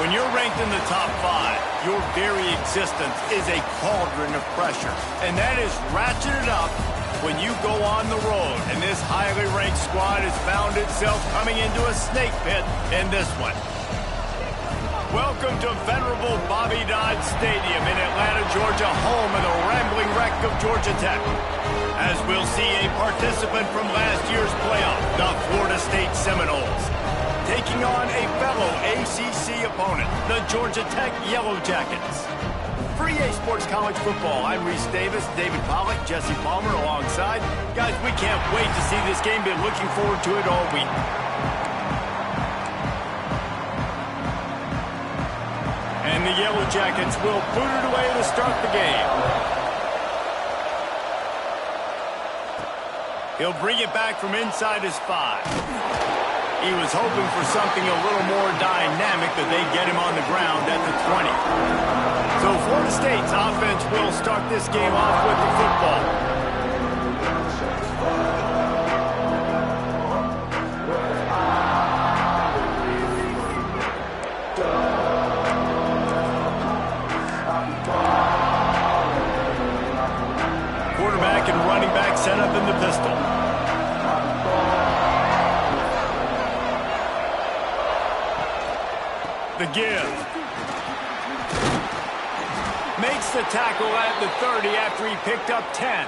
When you're ranked in the top 5, your very existence is a cauldron of pressure. And that is ratcheted up when you go on the road. And this highly ranked squad has found itself coming into a snake pit in this one. Welcome to venerable Bobby Dodd Stadium in Atlanta, Georgia, home of the rambling wreck of Georgia Tech. As we'll see a participant from last year's playoff, the Florida State Seminoles, taking on a fellow ACC opponent, the Georgia Tech Yellow Jackets. For EA Sports College Football, I'm Reese Davis, David Pollack, Jesse Palmer alongside. Guys, we can't wait to see this game. Been looking forward to it all week. And the Yellow Jackets will boot it away to start the game. He'll bring it back from inside his 5. He was hoping for something a little more dynamic, that they get him on the ground at the 20. So Florida State's offense will start this game off with the football. Quarterback and running back set up in the pistol. The give. Makes the tackle at the 30 after he picked up 10.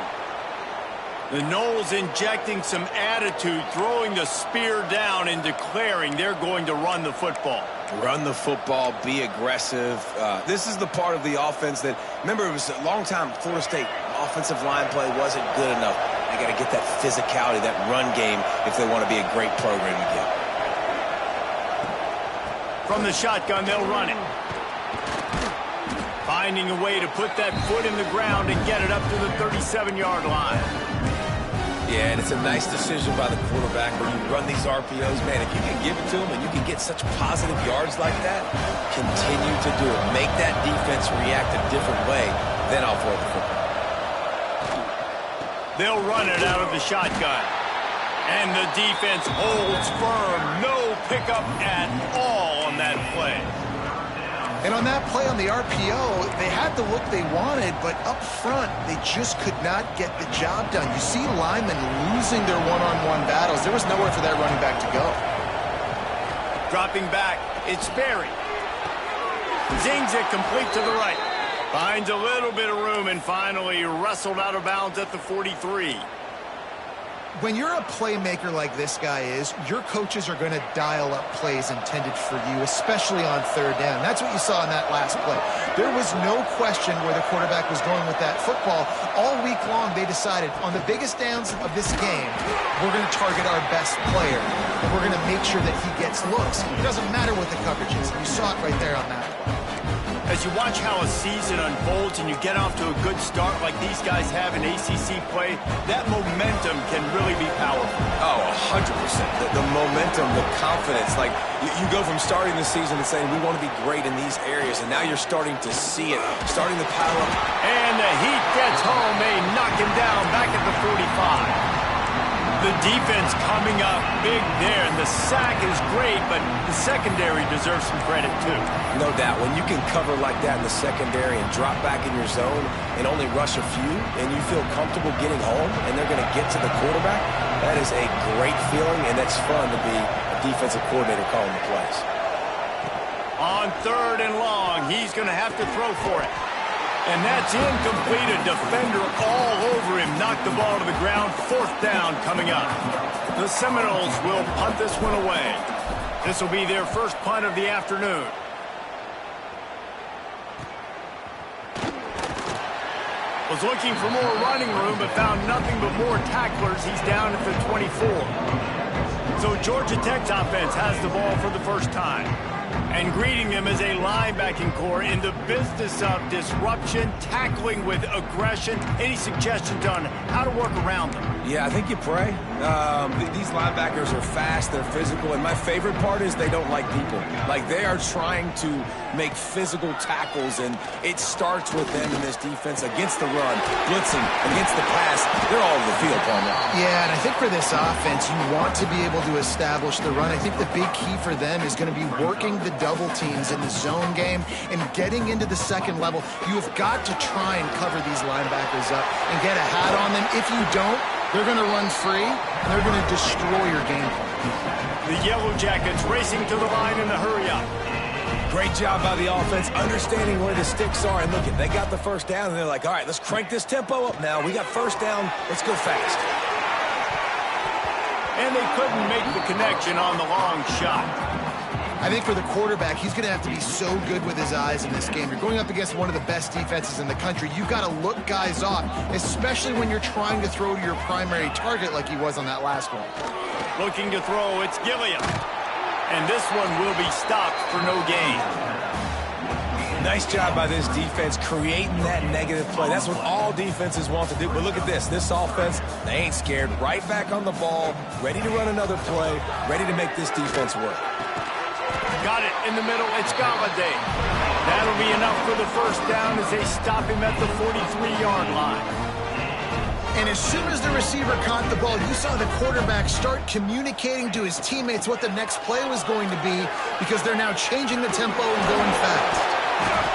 The Noles injecting some attitude, throwing the spear down and declaring they're going to run the football. Run the football, be aggressive. This is the part of the offense that, remember, it was a long time Florida State offensive line play wasn't good enough. They got to get that physicality, that run game, if they want to be a great program again. From the shotgun, they'll run it. Finding a way to put that foot in the ground and get it up to the 37-yard line. Yeah, and it's a nice decision by the quarterback when you run these RPOs. Man, if you can give it to them and you can get such positive yards like that, continue to do it. Make that defense react a different way, then I'll throw the football. They'll run it out of the shotgun. And the defense holds firm. No pickup at all on that play. And on that play on the RPO, they had the look they wanted, but up front, they just could not get the job done. You see linemen losing their one-on-one battles. There was nowhere for that running back to go. Dropping back, it's Berry. Zings it complete to the right. Finds a little bit of room and finally wrestled out of bounds at the 43. When you're a playmaker like this guy is, your coaches are going to dial up plays intended for you, especially on third down. That's what you saw in that last play. There was no question where the quarterback was going with that football. All week long, they decided on the biggest downs of this game, we're going to target our best player, and we're going to make sure that he gets looks. It doesn't matter what the coverage is. You saw it right there on that play. As you watch how a season unfolds and you get off to a good start like these guys have in ACC play, that momentum can really be powerful. Oh, 100%. The momentum, the confidence. Like, you go from starting the season and saying, we want to be great in these areas, and now you're starting to see it, starting to pile up. And the heat gets home. They knock him down back at the 45. The defense coming up big there, and the sack is great, but the secondary deserves some credit too. No doubt. When you can cover like that in the secondary and drop back in your zone and only rush a few, and you feel comfortable getting home, and they're going to get to the quarterback, that is a great feeling, and that's fun to be a defensive coordinator calling the plays. On third and long, he's going to have to throw for it. And that's incomplete. A defender all over him. Knocked the ball to the ground. Fourth down coming up. The Seminoles will punt this one away. This will be their first punt of the afternoon. Was looking for more running room, but found nothing but more tacklers. He's down at the 24. So Georgia Tech's offense has the ball for the first time. And greeting them as a linebacking core in the business of disruption, tackling with aggression. Any suggestions on how to work around them? Yeah, I think you pray. These linebackers are fast, they're physical, and my favorite part is they don't like people. Like, they are trying to make physical tackles, and it starts with them in this defense against the run, blitzing, against the pass. They're all over the field, Palmer. Yeah, and I think for this offense, you want to be able to establish the run. I think the big key for them is going to be working the double teams in the zone game and getting into the second level, you have got to try and cover these linebackers up and get a hat on them. If you don't, they're going to run free, and they're going to destroy your game plan. The Yellow Jackets racing to the line in the hurry-up. Great job by the offense, understanding where the sticks are. And look, they got the first down, and they're like, all right, let's crank this tempo up now. We got first down. Let's go fast. And they couldn't make the connection on the long shot. I think for the quarterback, he's going to have to be so good with his eyes in this game. You're going up against one of the best defenses in the country. You've got to look guys off, especially when you're trying to throw to your primary target like he was on that last one. Looking to throw, it's Gilliam. And this one will be stopped for no gain. Nice job by this defense creating that negative play. That's what all defenses want to do. But look at this. This offense, they ain't scared. Right back on the ball, ready to run another play, ready to make this defense work. Got it in the middle. It's Galladay. That'll be enough for the first down as they stop him at the 43-yard line. And as soon as the receiver caught the ball, you saw the quarterback start communicating to his teammates what the next play was going to be because they're now changing the tempo and going fast.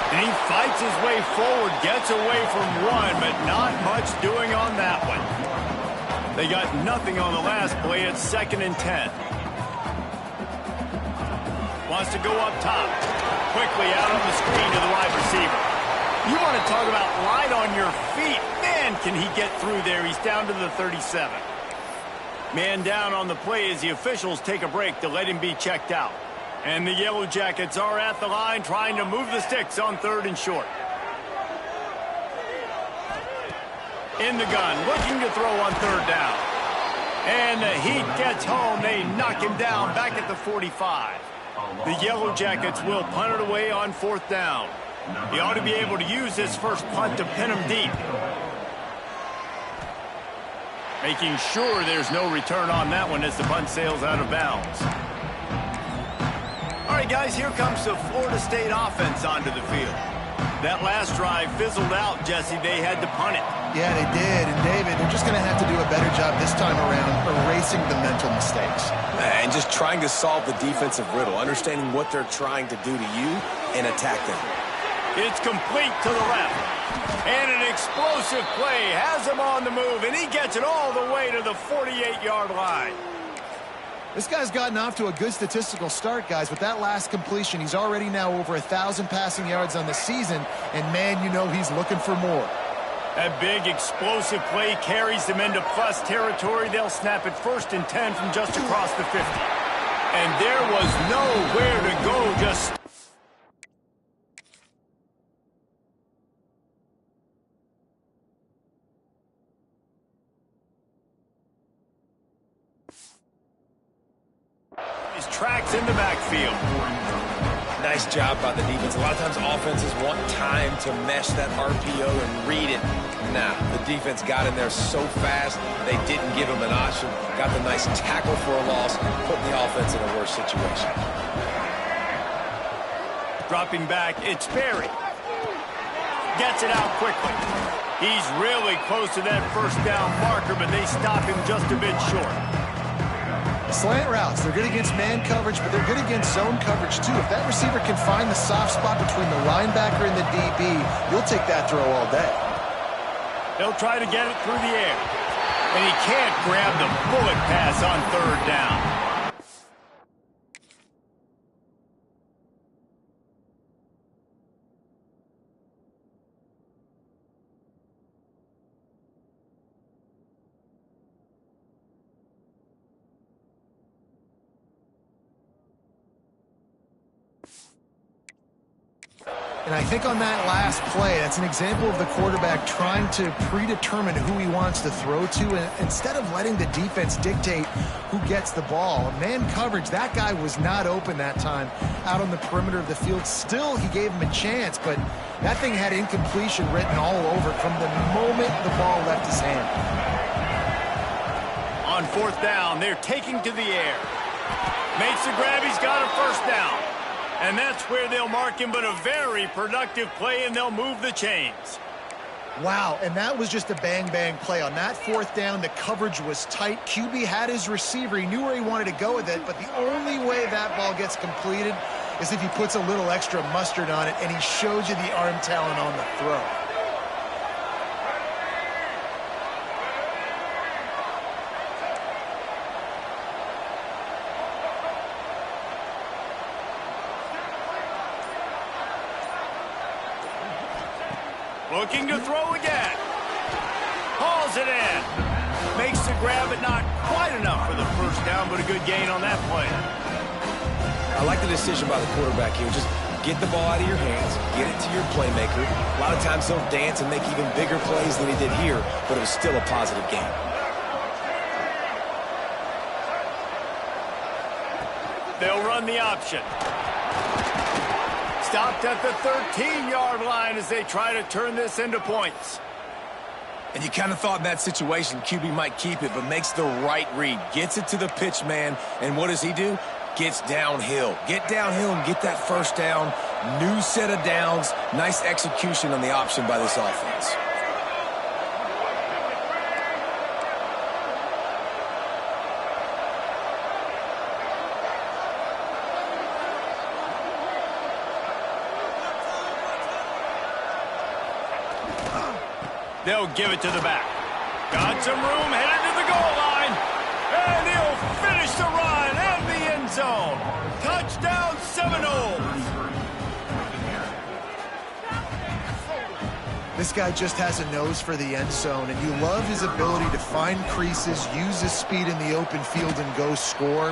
And he fights his way forward, gets away from one, but not much doing on that one. They got nothing on the last play. It's 2nd and 10. Wants to go up top. Quickly out on the screen to the wide receiver. You want to talk about light on your feet. Man, can he get through there. He's down to the 37. Man down on the play as the officials take a break to let him be checked out. And the Yellow Jackets are at the line trying to move the sticks on 3rd and short. In the gun, looking to throw on 3rd down. And the heat gets home. They knock him down back at the 45. The Yellow Jackets will punt it away on 4th down. He ought to be able to use this first punt to pin him deep. Making sure there's no return on that one as the punt sails out of bounds. All right, guys, here comes the Florida State offense onto the field. That last drive fizzled out, Jesse. They had to punt it. Yeah, they did. And, David, they're just going to have to do a better job this time around erasing the mental mistakes. And just trying to solve the defensive riddle, understanding what they're trying to do to you and attack them. It's complete to the left. And an explosive play has him on the move, and he gets it all the way to the 48-yard line. This guy's gotten off to a good statistical start, guys. With that last completion, he's already now over 1,000 passing yards on the season, and, man, you know he's looking for more. That big explosive play carries them into plus territory. They'll snap it 1st and 10 from just across the 50. And there was nowhere to go, just... his tracks in the backfield. Nice job by the defense. A lot of times offenses want time to mesh that RPO and read it. Nah, the defense got in there so fast, they didn't give him an option. Got the nice tackle for a loss, putting the offense in a worse situation. Dropping back, it's Perry. Gets it out quickly. He's really close to that first down marker, but they stop him just a bit short. Slant routes, they're good against man coverage, but they're good against zone coverage, too. If that receiver can find the soft spot between the linebacker and the DB, you'll take that throw all day. They'll try to get it through the air. And he can't grab the bullet pass on 3rd down. And I think on that last play, that's an example of the quarterback trying to predetermine who he wants to throw to, and instead of letting the defense dictate who gets the ball. Man coverage, that guy was not open that time out on the perimeter of the field. Still, he gave him a chance, but that thing had incompletion written all over it from the moment the ball left his hand. On 4th down, they're taking to the air. Makes the grab, he's got a first down. And that's where they'll mark him, but a very productive play, and they'll move the chains. Wow, and that was just a bang-bang play. On that 4th down, the coverage was tight. QB had his receiver. He knew where he wanted to go with it, but the only way that ball gets completed is if he puts a little extra mustard on it and he shows you the arm talent on the throw. Looking to throw again. Hauls it in. Makes the grab, but not quite enough for the first down, but a good gain on that play. I like the decision by the quarterback here. Just get the ball out of your hands, get it to your playmaker. A lot of times he'll dance and make even bigger plays than he did here, but it was still a positive game. They'll run the option. Stopped at the 13-yard line as they try to turn this into points. And you kind of thought in that situation QB might keep it, but makes the right read. Gets it to the pitch man, and what does he do? Gets downhill. Get downhill and get that first down. New set of downs. Nice execution on the option by this offense. They'll give it to the back. Got some room, headed to the goal line. And he'll finish the run and the end zone. Touchdown Seminoles. This guy just has a nose for the end zone, and you love his ability to find creases, use his speed in the open field, and go score.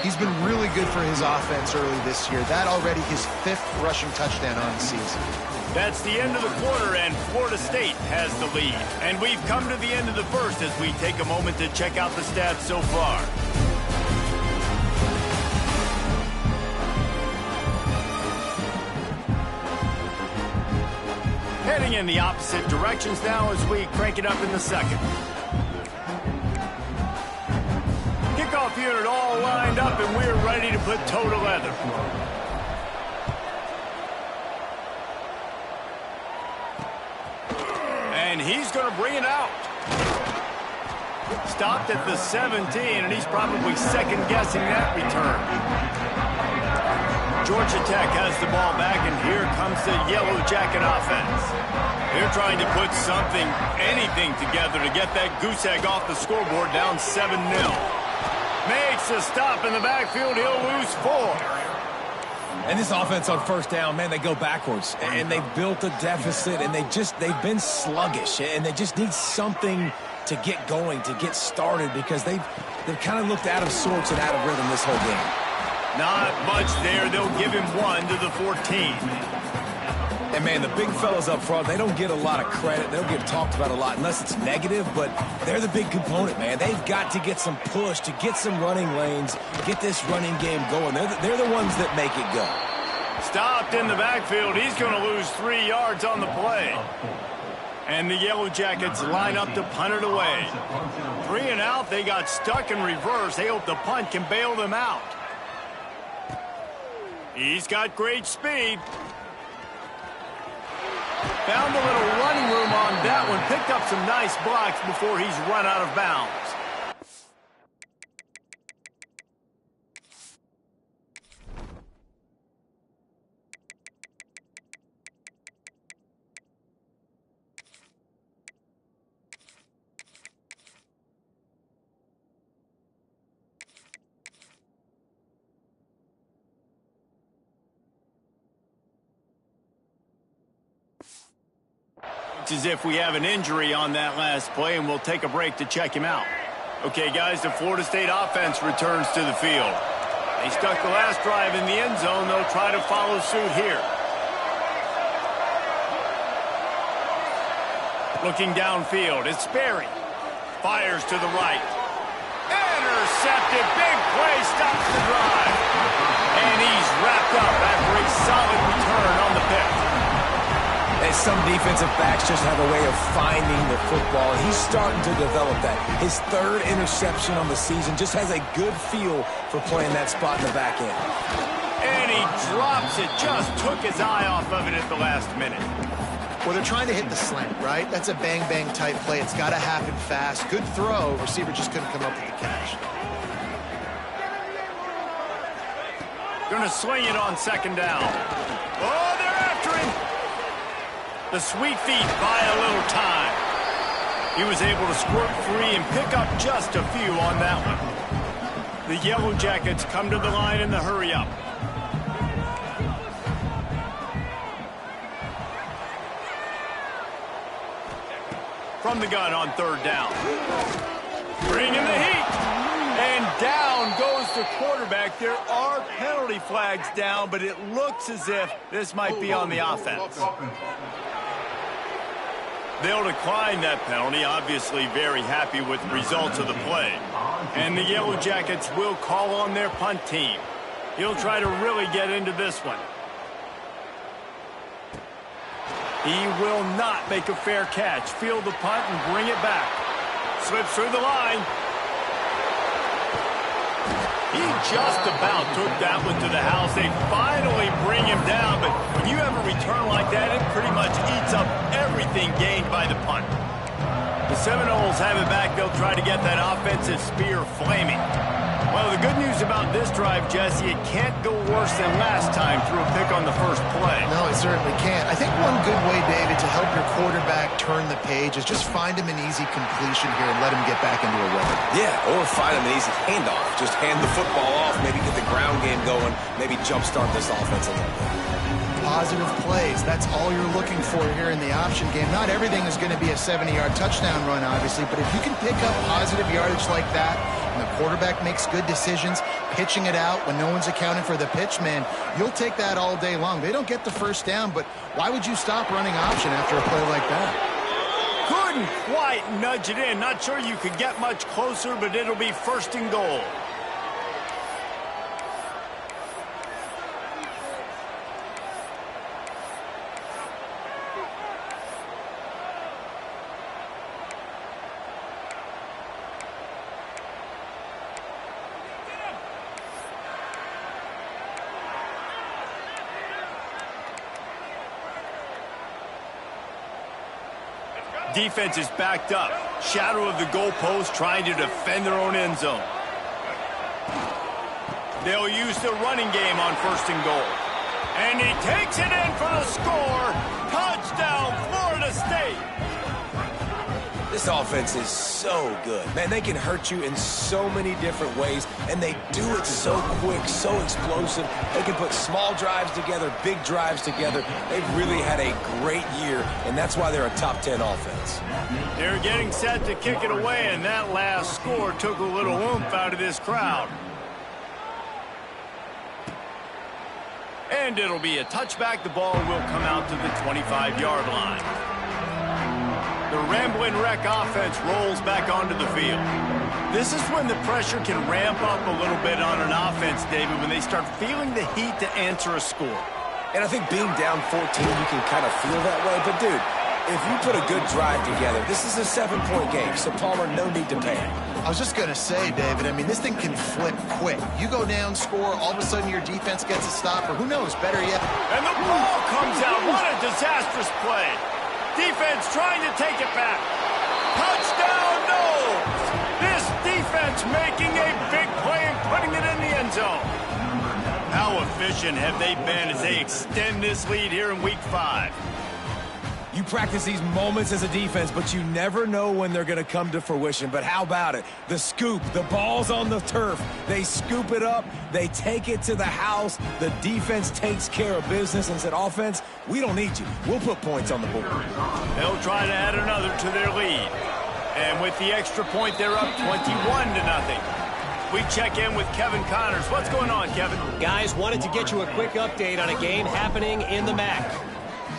He's been really good for his offense early this year. That already his 5th rushing touchdown on the season. That's the end of the quarter, and Florida State has the lead. And we've come to the end of the first as we take a moment to check out the stats so far. Heading in the opposite directions now as we crank it up in the second. Kickoff unit all lined up, and we're ready to put toe to leather. And he's going to bring it out. Stopped at the 17, and he's probably second-guessing that return. Georgia Tech has the ball back, and here comes the Yellow Jacket offense. They're trying to put something, anything together to get that goose egg off the scoreboard down 7-0. Makes a stop in the backfield. He'll lose 4. And this offense on first down, man, they go backwards. And they've built a deficit, and they've been sluggish. And they just need something to get going, to get started, because they've kind of looked out of sorts and out of rhythm this whole game. Not much there. They'll give him 1 to the 14. And, man, the big fellas up front, they don't get a lot of credit. They don't get talked about a lot unless it's negative, but they're the big component, man. They've got to get some push, to get some running lanes, get this running game going. They're the ones that make it go. Stopped in the backfield. He's going to lose 3 yards on the play. And the Yellow Jackets line up to punt it away. 3 and out. They got stuck in reverse. They hope the punt can bail them out. He's got great speed. Found a little running room on that one. Picked up some nice blocks before he's run out of bounds. As if we have an injury on that last play, and we'll take a break to check him out. Okay, guys, the Florida State offense returns to the field. They stuck the last drive in the end zone. They'll try to follow suit here. Looking downfield, it's Sperry. Fires to the right. Intercepted. Big play stops the drive. And he's wrapped up after a solid return on the pick. And some defensive backs just have a way of finding the football. He's starting to develop that. His 3rd interception on the season, just has a good feel for playing that spot in the back end. And he drops it. Just took his eye off of it at the last minute. Well, they're trying to hit the slant, right? That's a bang-bang type play. It's got to happen fast. Good throw. Receiver just couldn't come up with the catch. Going to sling it on second down. Oh, they're after him. The sweet feet buy a little time. He was able to squirt free and pick up just a few on that one. The Yellow Jackets come to the line in the hurry-up. From the gun on third down. Bring in the heat. And down goes the quarterback. There are penalty flags down, but it looks as if this might be on the offense. They'll decline that penalty, obviously very happy with the results of the play. And the Yellow Jackets will call on their punt team. He'll try to really get into this one. He will not make a fair catch. Field the punt and bring it back. Slips through the line. He just about took that one to the house. They finally bring him down, but when you have a return like that, it pretty much eats up everything gained by the punt. The Seminoles have it back. They'll try to get that offensive spear flaming. Well, the good news about this drive, Jesse, it can't go worse than last time through a pick on the first play. No, it certainly can't. I think one good way, David, to help your quarterback turn the page is just find him an easy completion here and let him get back into a rhythm. Yeah, or find him an easy handoff. Just hand the football off, maybe get the ground game going, maybe jumpstart this offense a little bit. Positive plays. That's all you're looking for here in the option game. Not everything is going to be a 70-yard touchdown run, obviously, but if you can pick up positive yardage like that, and the quarterback makes good decisions, pitching it out when no one's accounting for the pitch, man, you'll take that all day long. They don't get the first down, but why would you stop running option after a play like that? Couldn't quite nudge it in. Not sure you could get much closer, but it'll be first and goal. Defense is backed up. Shadow of the goalpost trying to defend their own end zone. They'll use the running game on first and goal. And he takes it in for the score. Touchdown, Florida State. This offense is so good. Man, they can hurt you in so many different ways, and they do it so quick, so explosive. They can put small drives together, big drives together. They've really had a great year, and that's why they're a top 10 offense. They're getting set to kick it away, and that last score took a little oomph out of this crowd. And it'll be a touchback. The ball will come out to the 25-yard line. The Ramblin' Wreck offense rolls back onto the field. This is when the pressure can ramp up a little bit on an offense, David, when they start feeling the heat to answer a score. And I think being down 14, you can kind of feel that way. But, dude, if you put a good drive together, this is a 7-point game, so Palmer, no need to panic. I was just going to say, David, I mean, this thing can flip quick. You go down, score, all of a sudden your defense gets a stop, or who knows, better yet. And the ball comes out. What a disastrous play. Defense trying to take it back. Touchdown, no! This defense making a big play and putting it in the end zone. How efficient have they been as they extend this lead here in Week 5? You practice these moments as a defense, but you never know when they're going to come to fruition. But how about it? The scoop, the ball's on the turf. They scoop it up. They take it to the house. The defense takes care of business and said, offense, we don't need you. We'll put points on the board. They'll try to add another to their lead. And with the extra point, they're up 21-0. We check in with Kevin Connors. What's going on, Kevin? Guys, wanted to get you a quick update on a game happening in the MAC.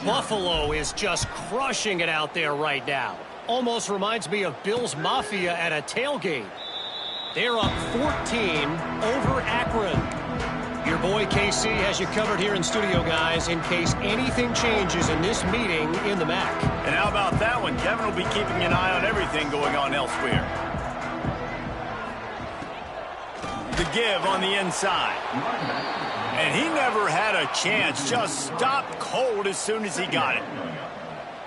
Buffalo is just crushing it out there right now. Almost reminds me of Bills Mafia at a tailgate. They're up 14 over Akron. Your boy KC has you covered here in studio, guys, in case anything changes in this meeting in the MAC. And how about that one? Kevin will be keeping an eye on everything going on elsewhere. The give on the inside. And he never had a chance. Just stopped cold as soon as he got it.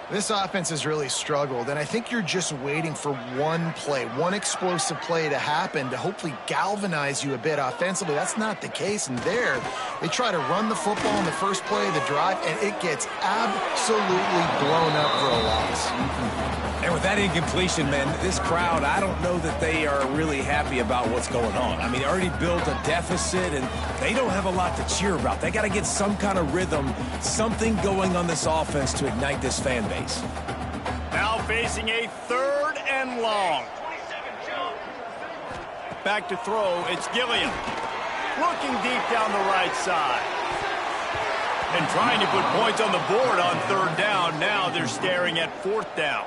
This offense has really struggled, and I think you're just waiting for one play, one explosive play to happen to hopefully galvanize you a bit offensively. That's not the case, and there, they try to run the football in the first play of the drive, and it gets absolutely blown up for a loss. And with that incompletion, man, this crowd, I don't know that they are really happy about what's going on. I mean, they already built a deficit, and they don't have a lot to cheer about. They got to get some kind of rhythm, something going on this offense to ignite this fan base. Now facing a 3rd and long. Back to throw, it's Gilliam. Looking deep down the right side. And trying to put points on the board on 3rd down. Now they're staring at 4th down.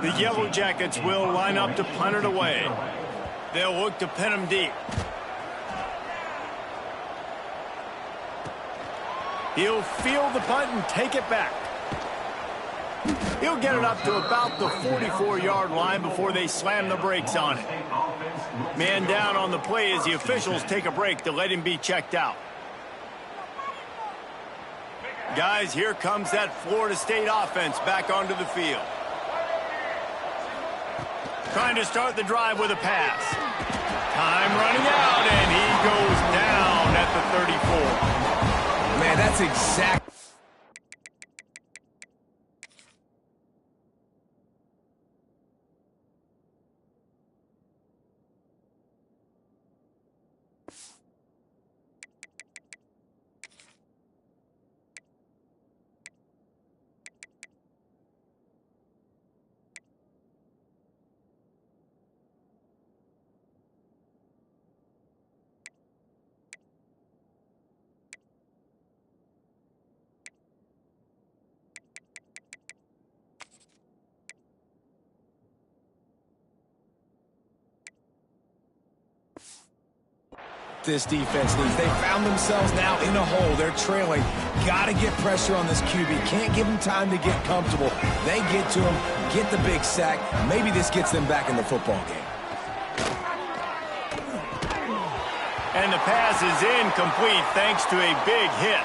The Yellow Jackets will line up to punt it away. They'll look to pin him deep. He'll field the punt and take it back. He'll get it up to about the 44-yard line before they slam the brakes on it. Man down on the play as the officials take a break to let him be checked out. Guys, here comes that Florida State offense back onto the field. Trying to start the drive with a pass. Time running out, and he goes down at the 34. Man, that's exact. This defense needs. They found themselves now in a hole. They're trailing. Got to get pressure on this QB. Can't give him time to get comfortable. They get to him, get the big sack. Maybe this gets them back in the football game. And the pass is incomplete thanks to a big hit.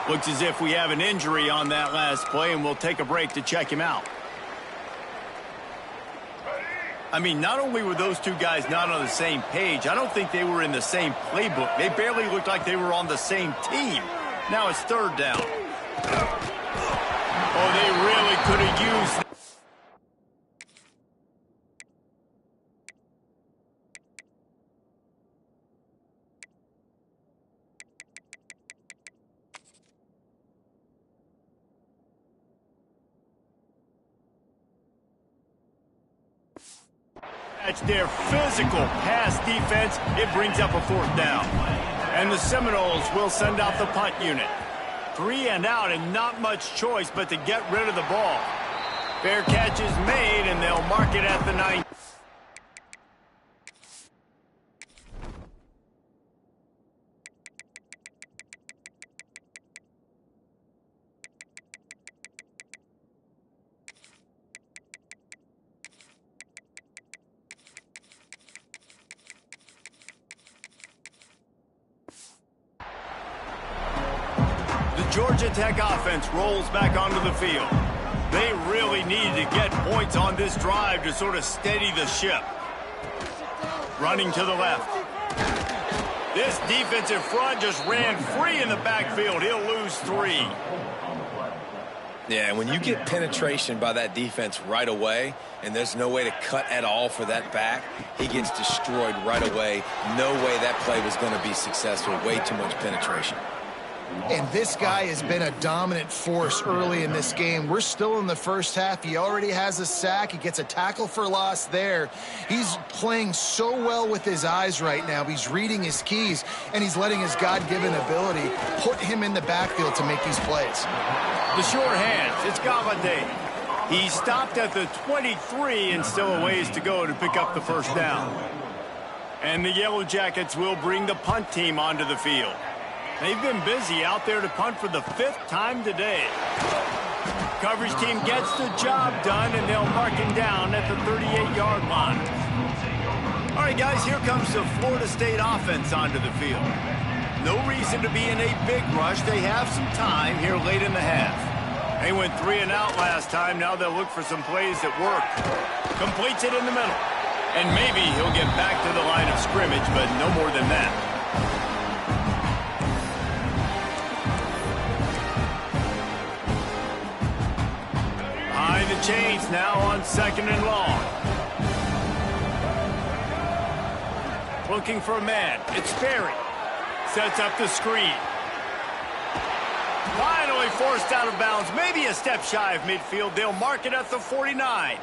Looks as if we have an injury on that last play, and we'll take a break to check him out. I mean, not only were those two guys not on the same page, I don't think they were in the same playbook. They barely looked like they were on the same team. Now it's 3rd down. Oh, they really could have used... That's their physical pass defense. It brings up a 4th down. And the Seminoles will send out the punt unit. 3 and out, and not much choice but to get rid of the ball. Fair catch is made, and they'll mark it at the 9. Georgia Tech offense rolls back onto the field. They really need to get points on this drive to sort of steady the ship. Running to the left. This defensive front just ran free in the backfield. He'll lose 3. Yeah, when you get penetration by that defense right away, and there's no way to cut at all for that back, he gets destroyed right away. No way that play was going to be successful. Way too much penetration. And this guy has been a dominant force early in this game. We're still in the first half. He already has a sack. He gets a tackle for loss there. He's playing so well with his eyes right now. He's reading his keys, and he's letting his God-given ability put him in the backfield to make these plays. The sure hands. It's Galladay. He stopped at the 23 and still a ways to go to pick up the 1st down. And the Yellow Jackets will bring the punt team onto the field. They've been busy out there to punt for the 5th time today. Coverage team gets the job done, and they'll mark him down at the 38-yard line. All right, guys, here comes the Florida State offense onto the field. No reason to be in a big rush. They have some time here late in the half. They went 3 and out last time. Now they'll look for some plays that work. Completes it in the middle. And maybe he'll get back to the line of scrimmage, but no more than that. Behind the chains now on 2nd and long. Looking for a man. It's Ferry. Sets up the screen. Finally forced out of bounds. Maybe a step shy of midfield. They'll mark it at the 49.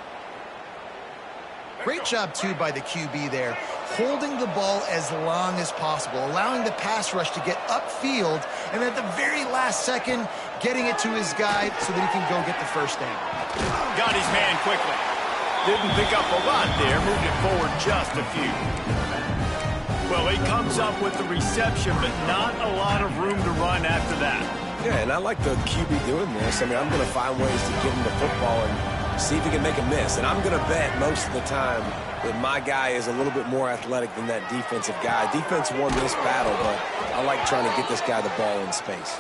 Great job, too, by the QB there, holding the ball as long as possible, allowing the pass rush to get upfield, and at the very last second, getting it to his guy so that he can go get the first down. Got his man quickly. Didn't pick up a lot there. Moved it forward just a few. Well, he comes up with the reception, but not a lot of room to run after that. Yeah, and I like the QB doing this. I mean, I'm going to find ways to get him the football and see if he can make a miss. And I'm going to bet most of the time that my guy is a little bit more athletic than that defensive guy. Defense won this battle, but I like trying to get this guy the ball in space.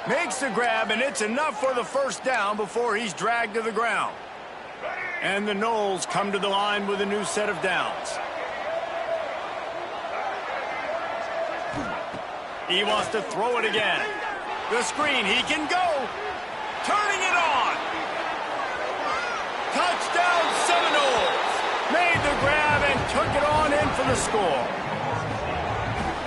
Makes the grab, and it's enough for the first down before he's dragged to the ground. And the Knowles come to the line with a new set of downs. He wants to throw it again. The screen, he can go. Turning it on. Touchdown Seminoles. Made the grab and took it on in for the score.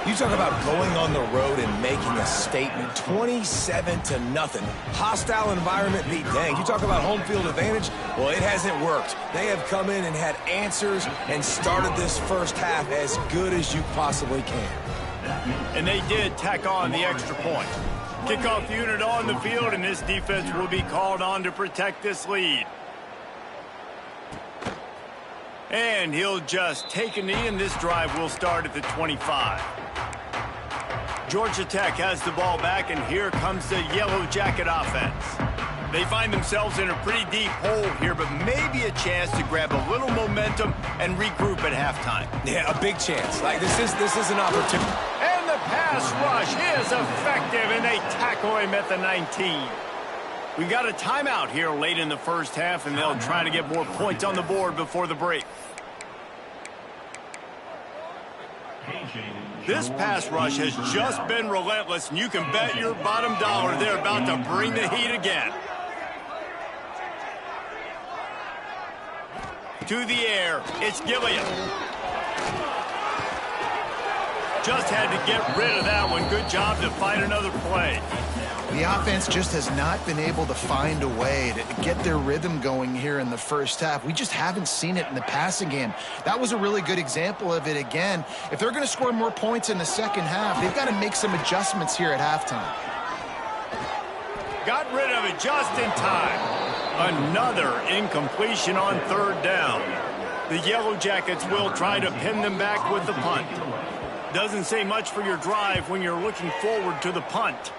You talk about going on the road and making a statement. 27-0. Hostile environment beat dang. You talk about home field advantage. Well, it hasn't worked. They have come in and had answers and started this first half as good as you possibly can. And they did tack on the extra point. Kickoff unit on the field, and this defense will be called on to protect this lead. And he'll just take a knee, and this drive will start at the 25. Georgia Tech has the ball back, and here comes the Yellow Jacket offense. They find themselves in a pretty deep hole here, but maybe a chance to grab a little momentum and regroup at halftime. Yeah, a big chance. Like this is an opportunity. And the pass rush is effective, and they tackle him at the 19. We got a timeout here late in the first half, and they'll try to get more points on the board before the break. This pass rush has just been relentless, and you can bet your bottom dollar they're about to bring the heat again. To the air, it's Gilliam. Just had to get rid of that one. Good job to find another play. The offense just has not been able to find a way to get their rhythm going here in the first half. We just haven't seen it in the passing game. That was a really good example of it again. If they're going to score more points in the second half, they've got to make some adjustments here at halftime. Got rid of it just in time. Another incompletion on third down. The Yellow Jackets will try to pin them back with the punt. Doesn't say much for your drive when you're looking forward to the punt.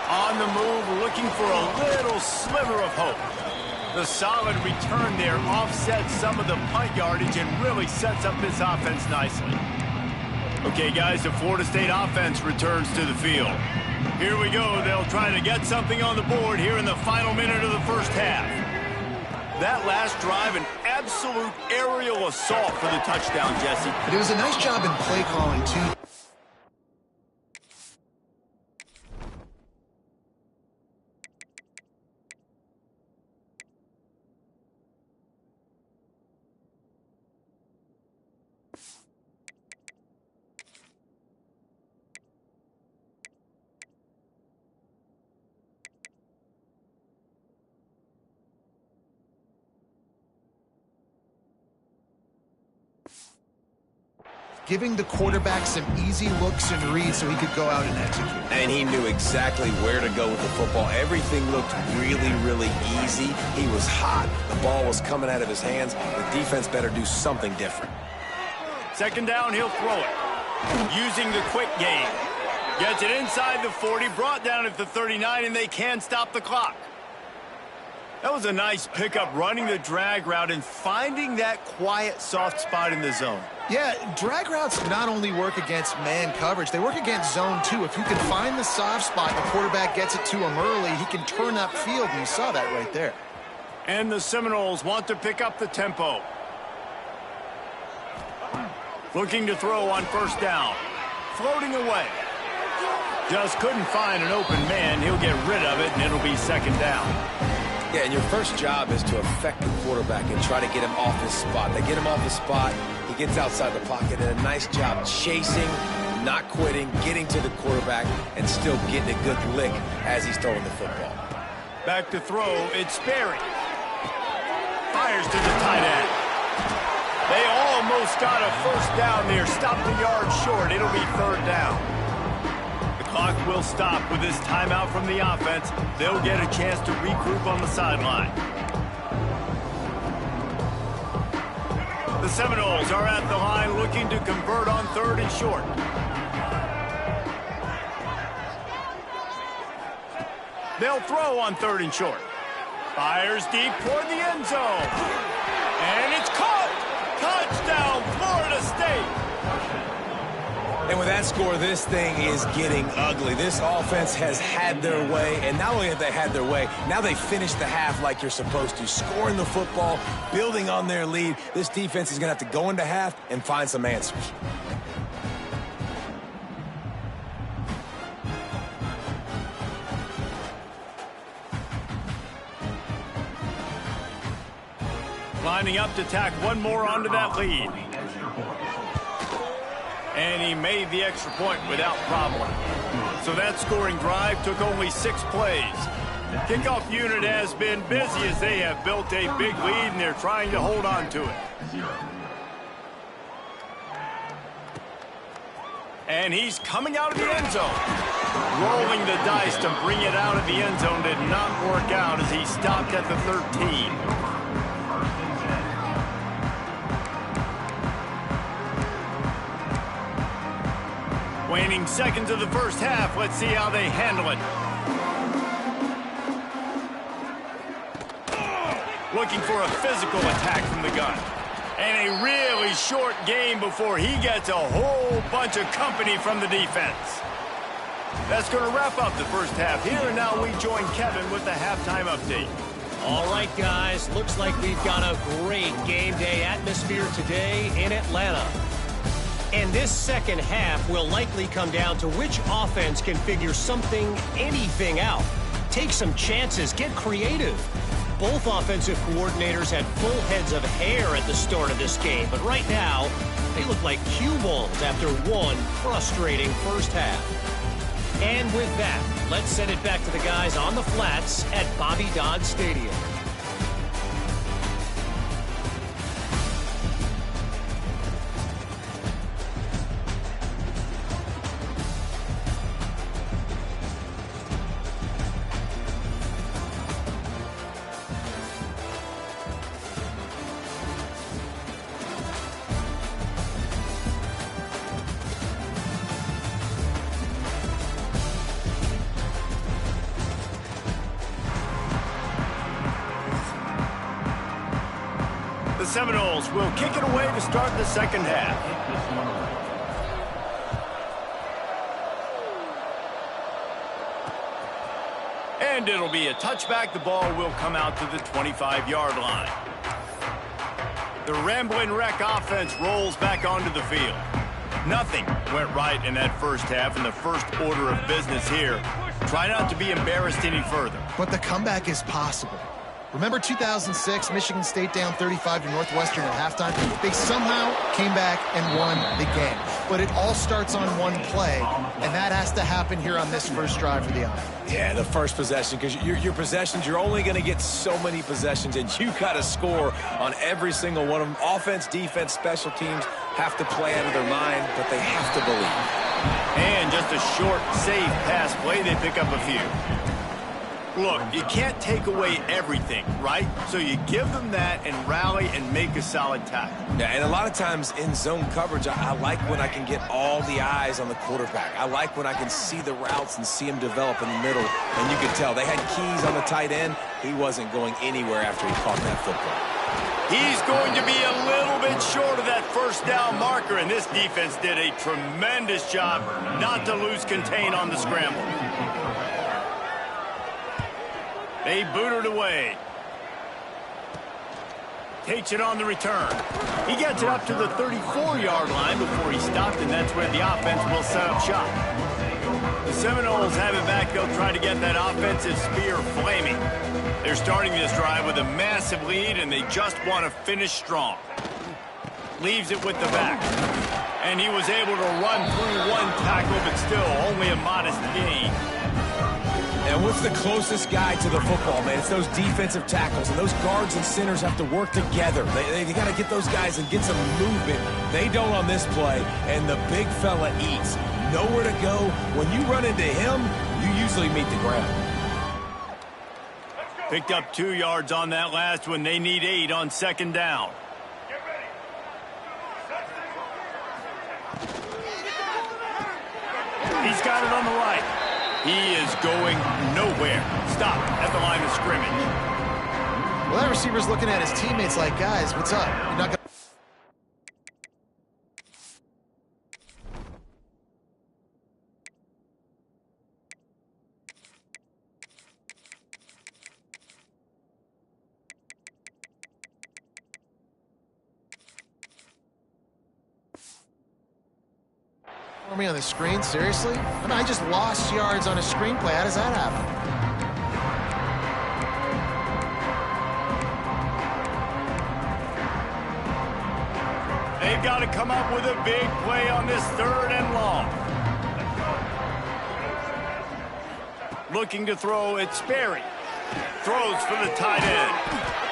On the move, looking for a little sliver of hope. The solid return there offsets some of the punt yardage and really sets up this offense nicely. Okay, guys, the Florida State offense returns to the field. Here we go. They'll try to get something on the board here in the final minute of the first half. That last drive, an absolute aerial assault for the touchdown, Jesse. But it was a nice job in play calling, too. Giving the quarterback some easy looks and reads so he could go out and execute. And he knew exactly where to go with the football. Everything looked really, really easy. He was hot. The ball was coming out of his hands. The defense better do something different. Second down, he'll throw it. Using the quick game. Gets it inside the 40, brought down at the 39, and they can stop the clock. That was a nice pickup, running the drag route and finding that quiet, soft spot in the zone. Yeah, drag routes not only work against man coverage, they work against zone too. If you can find the soft spot, the quarterback gets it to him early, he can turn upfield, and you saw that right there. And the Seminoles want to pick up the tempo. Looking to throw on first down. Floating away. Just couldn't find an open man. He'll get rid of it, and it'll be second down. Yeah, and your first job is to affect the quarterback and try to get him off his spot. They get him off his spot, he gets outside the pocket, and a nice job chasing, not quitting, getting to the quarterback, and still getting a good lick as he's throwing the football. Back to throw, it's Sperry. Fires to the tight end. They almost got a first down there, stopped the yard short. It'll be third down. Clock will stop with this timeout from the offense. They'll get a chance to regroup on the sideline. The Seminoles are at the line looking to convert on third and short. They'll throw on third and short. Fires deep toward the end zone. And it's caught! Touchdown, Florida State! And with that score, this thing is getting ugly. This offense has had their way, and not only have they had their way, now they finish the half like you're supposed to, scoring the football, building on their lead. This defense is going to have to go into half and find some answers. Lining up to tack one more onto that lead. And he made the extra point without problem. So that scoring drive took only 6 plays. Kickoff unit has been busy as they have built a big lead and they're trying to hold on to it. And he's coming out of the end zone. Rolling the dice to bring it out of the end zone did not work out as he stopped at the 13. Waning seconds of the first half. Let's see how they handle it. Looking for a physical attack from the gun. And a really short game before he gets a whole bunch of company from the defense. That's going to wrap up the first half here, and now we join Kevin with the halftime update. All right, guys, looks like we've got a great game day atmosphere today in Atlanta. And this second half will likely come down to which offense can figure something, anything out. Take some chances, get creative. Both offensive coordinators had full heads of hair at the start of this game, but right now, they look like cue balls after one frustrating first half. And with that, let's send it back to the guys on the flats at Bobby Dodd Stadium. The Seminoles will kick it away to start the second half. And it'll be a touchback. The ball will come out to the 25-yard line. The Ramblin' Wreck offense rolls back onto the field. Nothing went right in that first half, and the first order of business here. Try not to be embarrassed any further. But the comeback is possible. Remember 2006, Michigan State down 35 to Northwestern at halftime? They somehow came back and won the game. But it all starts on one play, and that has to happen here on this first drive for the offense. Yeah, the first possession, because your possessions, you're only going to get so many possessions, and you got to score on every single one of them. Offense, defense, special teams have to play out of their mind, but they have to believe. And just a short, safe pass play, they pick up a few. Look, you can't take away everything, right? So you give them that and rally and make a solid tackle. Yeah, and a lot of times in zone coverage, I like when I can get all the eyes on the quarterback. I like when I can see the routes and see him develop in the middle. And you can tell they had keys on the tight end. He wasn't going anywhere after he caught that football. He's going to be a little bit short of that first down marker, and this defense did a tremendous job not to lose contain on the scramble. They boot it away. Takes it on the return. He gets it up to the 34-yard line before he stopped, and that's where the offense will set up shop. The Seminoles have it back. They'll try to get that offensive spear flaming. They're starting this drive with a massive lead, and they just want to finish strong. Leaves it with the back. And he was able to run through one tackle, but still only a modest gain. And what's the closest guy to the football, man? It's those defensive tackles, and those guards and centers have to work together. They got to get those guys and get some movement. They don't on this play, and the big fella eats. Nowhere to go. When you run into him, you usually meet the ground. Picked up 2 yards on that last one. They need 8 on second down. He's got it on the right. He is going nowhere. Stop at the line of scrimmage. Well, that receiver's looking at his teammates like, guys, what's up? You're not gonna... me on the screen? Seriously? I mean, I just lost yards on a screenplay. How does that happen? They've got to come up with a big play on this 3rd and long. Looking to throw, it's Sperry. Throws for the tight end.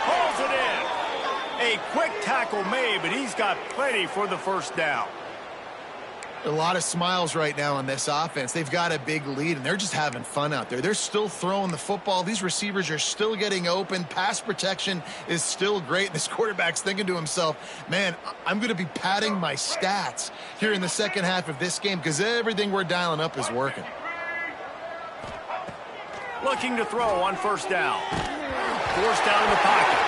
Hauls it in. A quick tackle made, but he's got plenty for the first down. A lot of smiles right now on this offense. They've got a big lead, and they're just having fun out there. They're still throwing the football. These receivers are still getting open. Pass protection is still great. This quarterback's thinking to himself, man, I'm going to be padding my stats here in the second half of this game because everything we're dialing up is working. Looking to throw on first down. Forced down in the pocket.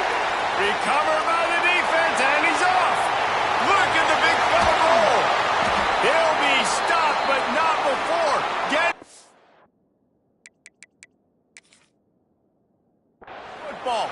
Recovered by the defense, and he's off. Look at the big fella roll. He'll be stopped, but not before. Get football.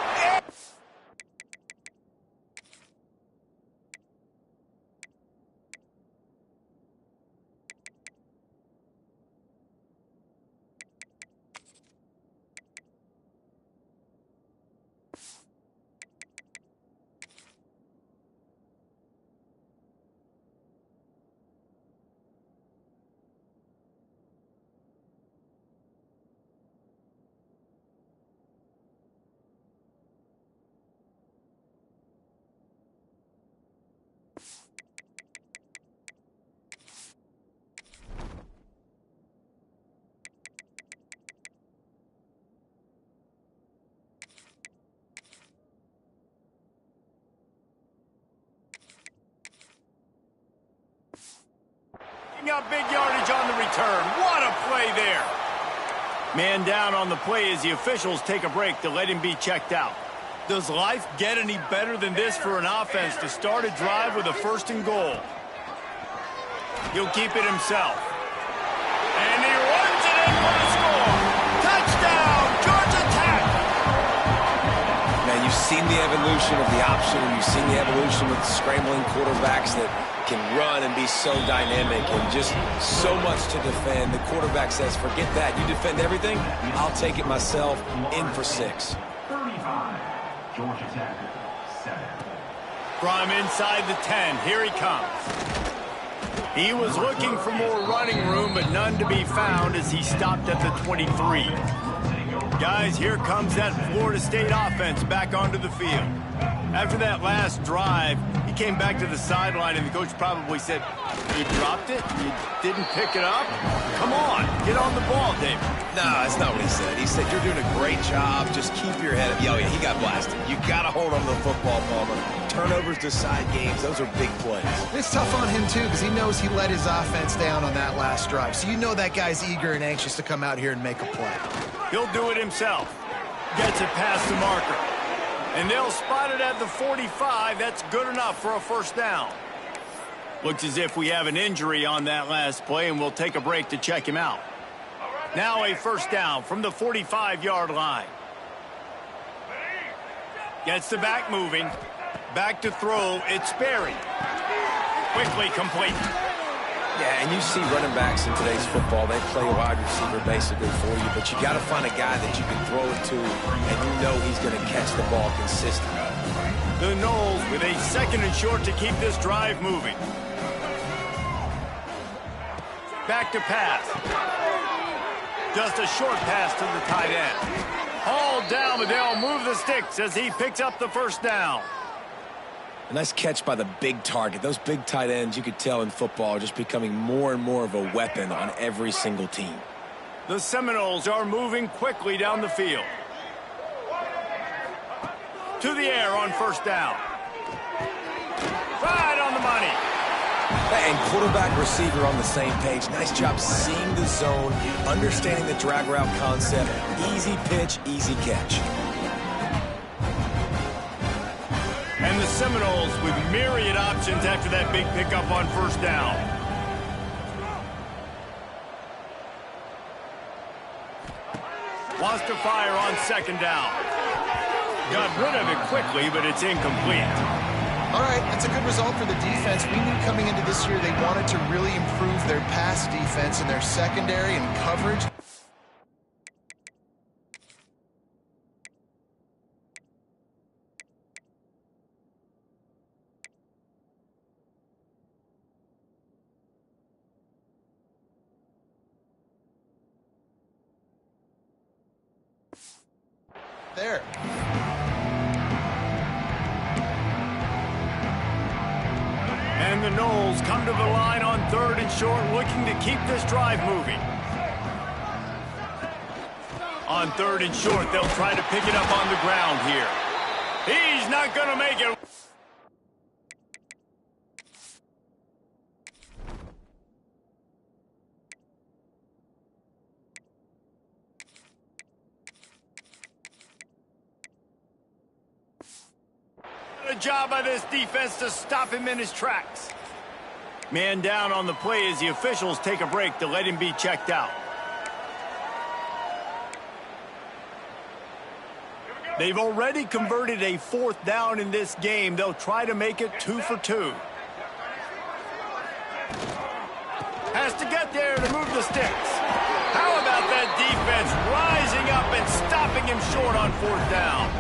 Got big yardage on the return. What a play there. Man down on the play as the officials take a break to let him be checked out. Does life get any better than this for an offense to start a drive with a 1st and goal? He'll keep it himself. And he runs it in for the score. Touchdown, Georgia Tech. Man, you've seen the evolution of the option, and you've seen the evolution with scrambling quarterbacks that can run and be so dynamic and just so much to defend. The quarterback says, forget that. You defend everything, I'll take it myself. In for 6. 35, Georgia Tech, 7. From inside the 10, here he comes. He was looking for more running room, but none to be found as he stopped at the 23. Guys, here comes that Florida State offense back onto the field. After that last drive, he came back to the sideline, and the coach probably said, "You dropped it? You didn't pick it up? Come on, get on the ball, David." No, that's not what he said. He said, "You're doing a great job. Just keep your head up." Oh, yeah, he got blasted. You got to hold on to the football, Palmer. Turnovers decide games. Those are big plays. It's tough on him, too, because he knows he let his offense down on that last drive. So you know that guy's eager and anxious to come out here and make a play. He'll do it himself. Gets it past the marker. And they'll spot it at the 45. That's good enough for a first down. Looks as if we have an injury on that last play, and we'll take a break to check him out. Now a first down from the 45-yard line. Gets the back moving. Back to throw. It's Berry. Quickly complete. Yeah, and you see running backs in today's football, they play a wide receiver basically for you, but you got to find a guy that you can throw it to, and you know he's going to catch the ball consistently. The Noles with a 2nd and short to keep this drive moving. Back to pass. Just a short pass to the tight end. Hauled down, but they'll move the sticks as he picks up the first down. A nice catch by the big target. Those big tight ends, you could tell in football, are just becoming more and more of a weapon on every single team. The Seminoles are moving quickly down the field. To the air on first down. Right on the money. And quarterback receiver on the same page. Nice job seeing the zone, understanding the drag route concept. Easy pitch, easy catch. And the Seminoles with myriad options after that big pickup on first down. Wants to fire on 2nd down. Got rid of it quickly, but it's incomplete. All right, that's a good result for the defense. We knew coming into this year they wanted to really improve their pass defense and their secondary and coverage. There. And the Noles come to the line on 3rd and short, looking to keep this drive moving. On 3rd and short, they'll try to pick it up on the ground here. He's not going to make it. A job by this defense to stop him in his tracks. Man down on the play as the officials take a break to let him be checked out. They've already converted a 4th down in this game. They'll try to make it 2 for 2. Has to get there to move the sticks. How about that defense rising up and stopping him short on 4th down?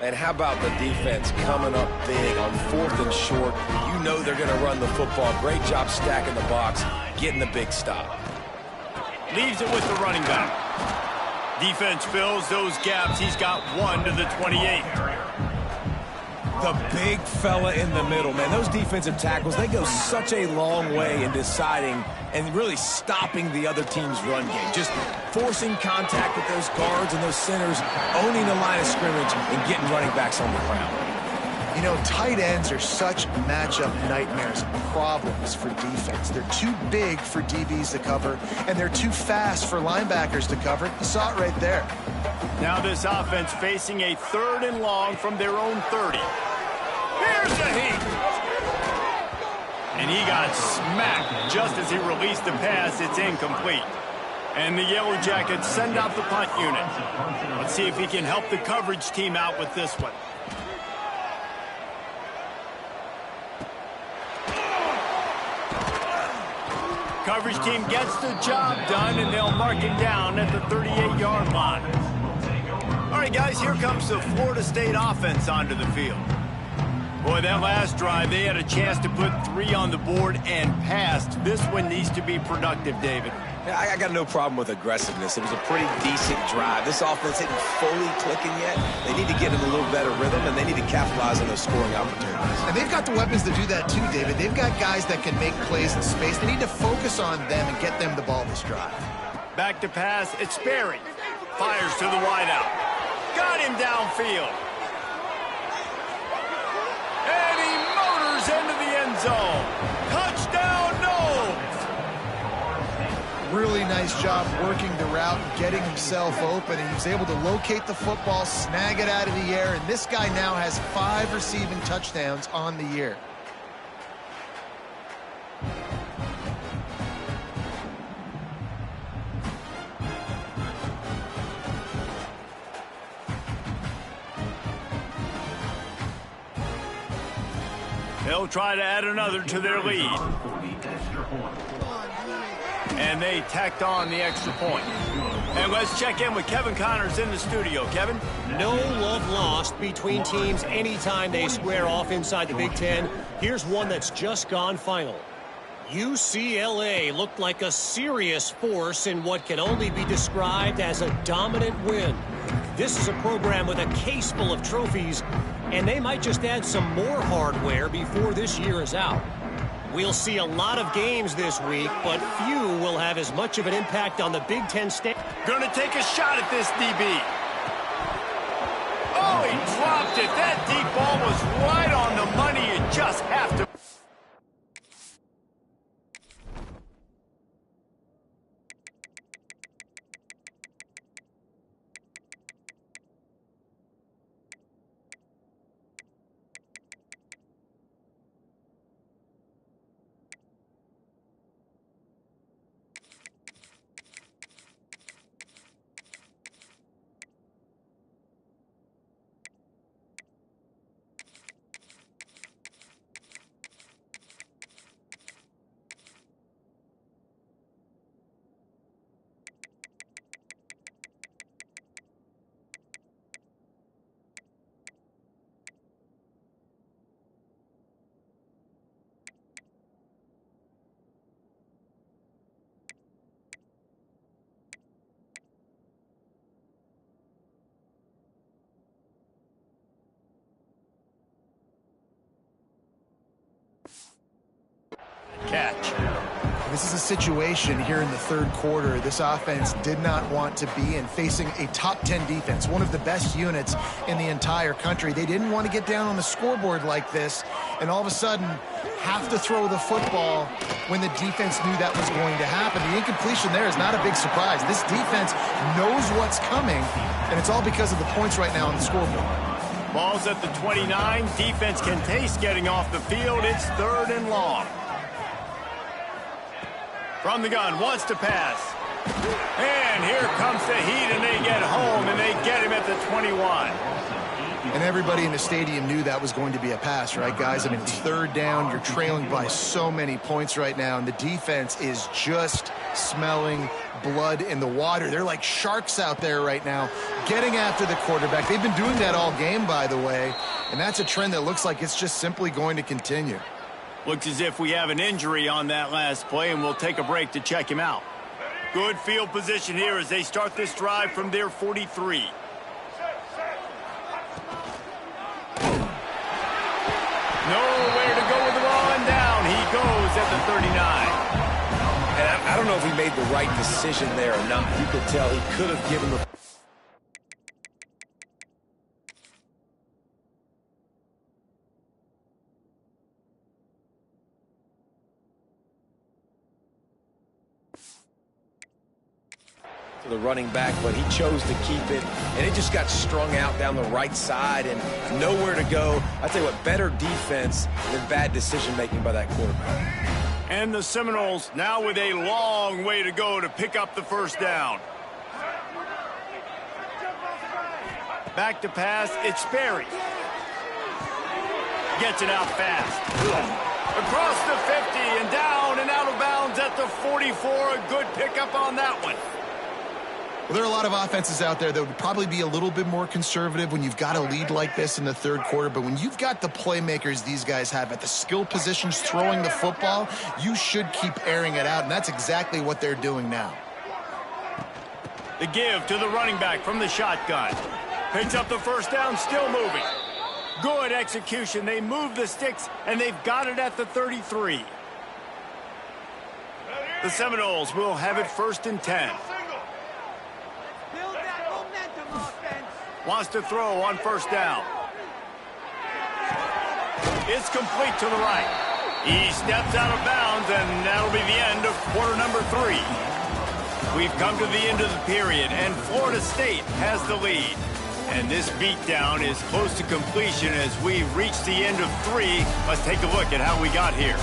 And how about the defense coming up big on 4th and short? You know they're going to run the football. Great job stacking the box, getting the big stop. Leaves it with the running back. Defense fills those gaps. He's got 1 to the 28. The big fella in the middle, man. Those defensive tackles, they go such a long way in deciding and really stopping the other team's run game. Just forcing contact with those guards and those centers, owning the line of scrimmage and getting running backs on the ground. You know, tight ends are such matchup nightmares and problems for defense. They're too big for DBs to cover, and they're too fast for linebackers to cover. You saw it right there. Now this offense facing a 3rd and long from their own 30. Here's the heat. And he got smacked just as he released the pass. It's incomplete. And the Yellow Jackets send out the punt unit. Let's see if he can help the coverage team out with this one. Coverage team gets the job done, and they'll mark it down at the 38-yard line. All right, guys, here comes the Florida State offense onto the field. Boy, that last drive, they had a chance to put 3 on the board and passed. This one needs to be productive, David. Yeah, I got no problem with aggressiveness. It was a pretty decent drive. This offense isn't fully clicking yet. They need to get in a little better rhythm, and they need to capitalize on those scoring opportunities. And they've got the weapons to do that too, David. They've got guys that can make plays in space. They need to focus on them and get them the ball this drive. Back to pass. It's Sperry. Fires to the wideout. Got him downfield. And he motors into the end zone. Touchdown, Noles! Really nice job working the route and getting himself open. And he was able to locate the football, snag it out of the air, and this guy now has 5 receiving touchdowns on the year. They'll try to add another to their lead. And they tacked on the extra point. And let's check in with Kevin Connors in the studio. Kevin? No love lost between teams anytime they square off inside the Big Ten. Here's one that's just gone final. UCLA looked like a serious force in what can only be described as a dominant win. This is a program with a case full of trophies, and they might just add some more hardware before this year is out. We'll see a lot of games this week, but few will have as much of an impact on the Big Ten state. Gonna take a shot at this DB. Oh, he dropped it. That deep ball was right on the money. You just have to. Catch. This is a situation here in the third quarter this offense did not want to be in, facing a top 10 defense, one of the best units in the entire country. They didn't want to get down on the scoreboard like this and all of a sudden have to throw the football when the defense knew that was going to happen. The incompletion there is not a big surprise. This defense knows what's coming, and it's all because of the points right now on the scoreboard. Ball's at the 29. Defense can taste getting off the field. It's 3rd and long. From the gun, wants to pass. And here comes the heat, and they get home, and they get him at the 21. And everybody in the stadium knew that was going to be a pass, right, guys? I mean, it's 3rd down. You're trailing by so many points right now, and the defense is just smelling blood in the water. They're like sharks out there right now, getting after the quarterback. They've been doing that all game, by the way, and that's a trend that looks like it's just simply going to continue. Looks as if we have an injury on that last play, and we'll take a break to check him out. Good field position here as they start this drive from their 43. Nowhere to go with the ball, and down he goes at the 39. And I don't know if he made the right decision there or not. You could tell he could have given the... the running back, but he chose to keep it, and it just got strung out down the right side and nowhere to go. I tell you what, better defense than bad decision-making by that quarterback. And the Seminoles now with a long way to go to pick up the first down. Back to pass, it's Sperry. Gets it out fast. Across the 50 and down and out of bounds at the 44. A good pickup on that one. Well, there are a lot of offenses out there that would probably be a little bit more conservative when you've got a lead like this in the third quarter. But when you've got the playmakers these guys have at the skill positions throwing the football, you should keep airing it out, and that's exactly what they're doing now. The give to the running back from the shotgun. Picks up the first down, still moving. Good execution. They move the sticks, and they've got it at the 33. The Seminoles will have it 1st and 10. Build that momentum offense. Wants to throw on first down. It's complete to the right. He steps out of bounds, and that'll be the end of quarter number 3. We've come to the end of the period, and Florida State has the lead. And this beatdown is close to completion as we reach the end of 3. Let's take a look at how we got here.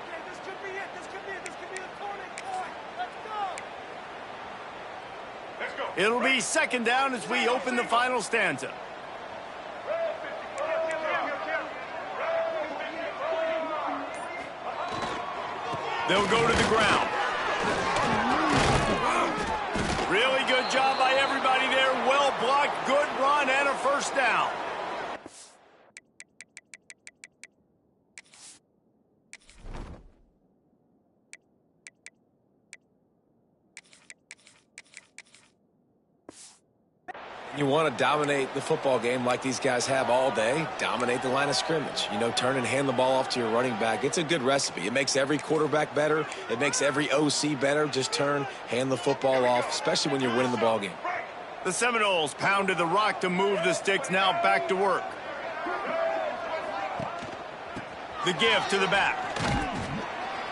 Okay, this could be it. This could be it. This could be the turning point. Let's go. It'll be 2nd down as we open the final stanza. They'll go to the ground. Really good job by everybody there. Well blocked, good run, and a first down. You want to dominate the football game like these guys have all day, dominate the line of scrimmage. You know, turn and hand the ball off to your running back. It's a good recipe. It makes every quarterback better. It makes every OC better. Just turn, hand the football off, especially when you're winning the ball game. The Seminoles pounded the rock to move the sticks, now back to work. The give to the back.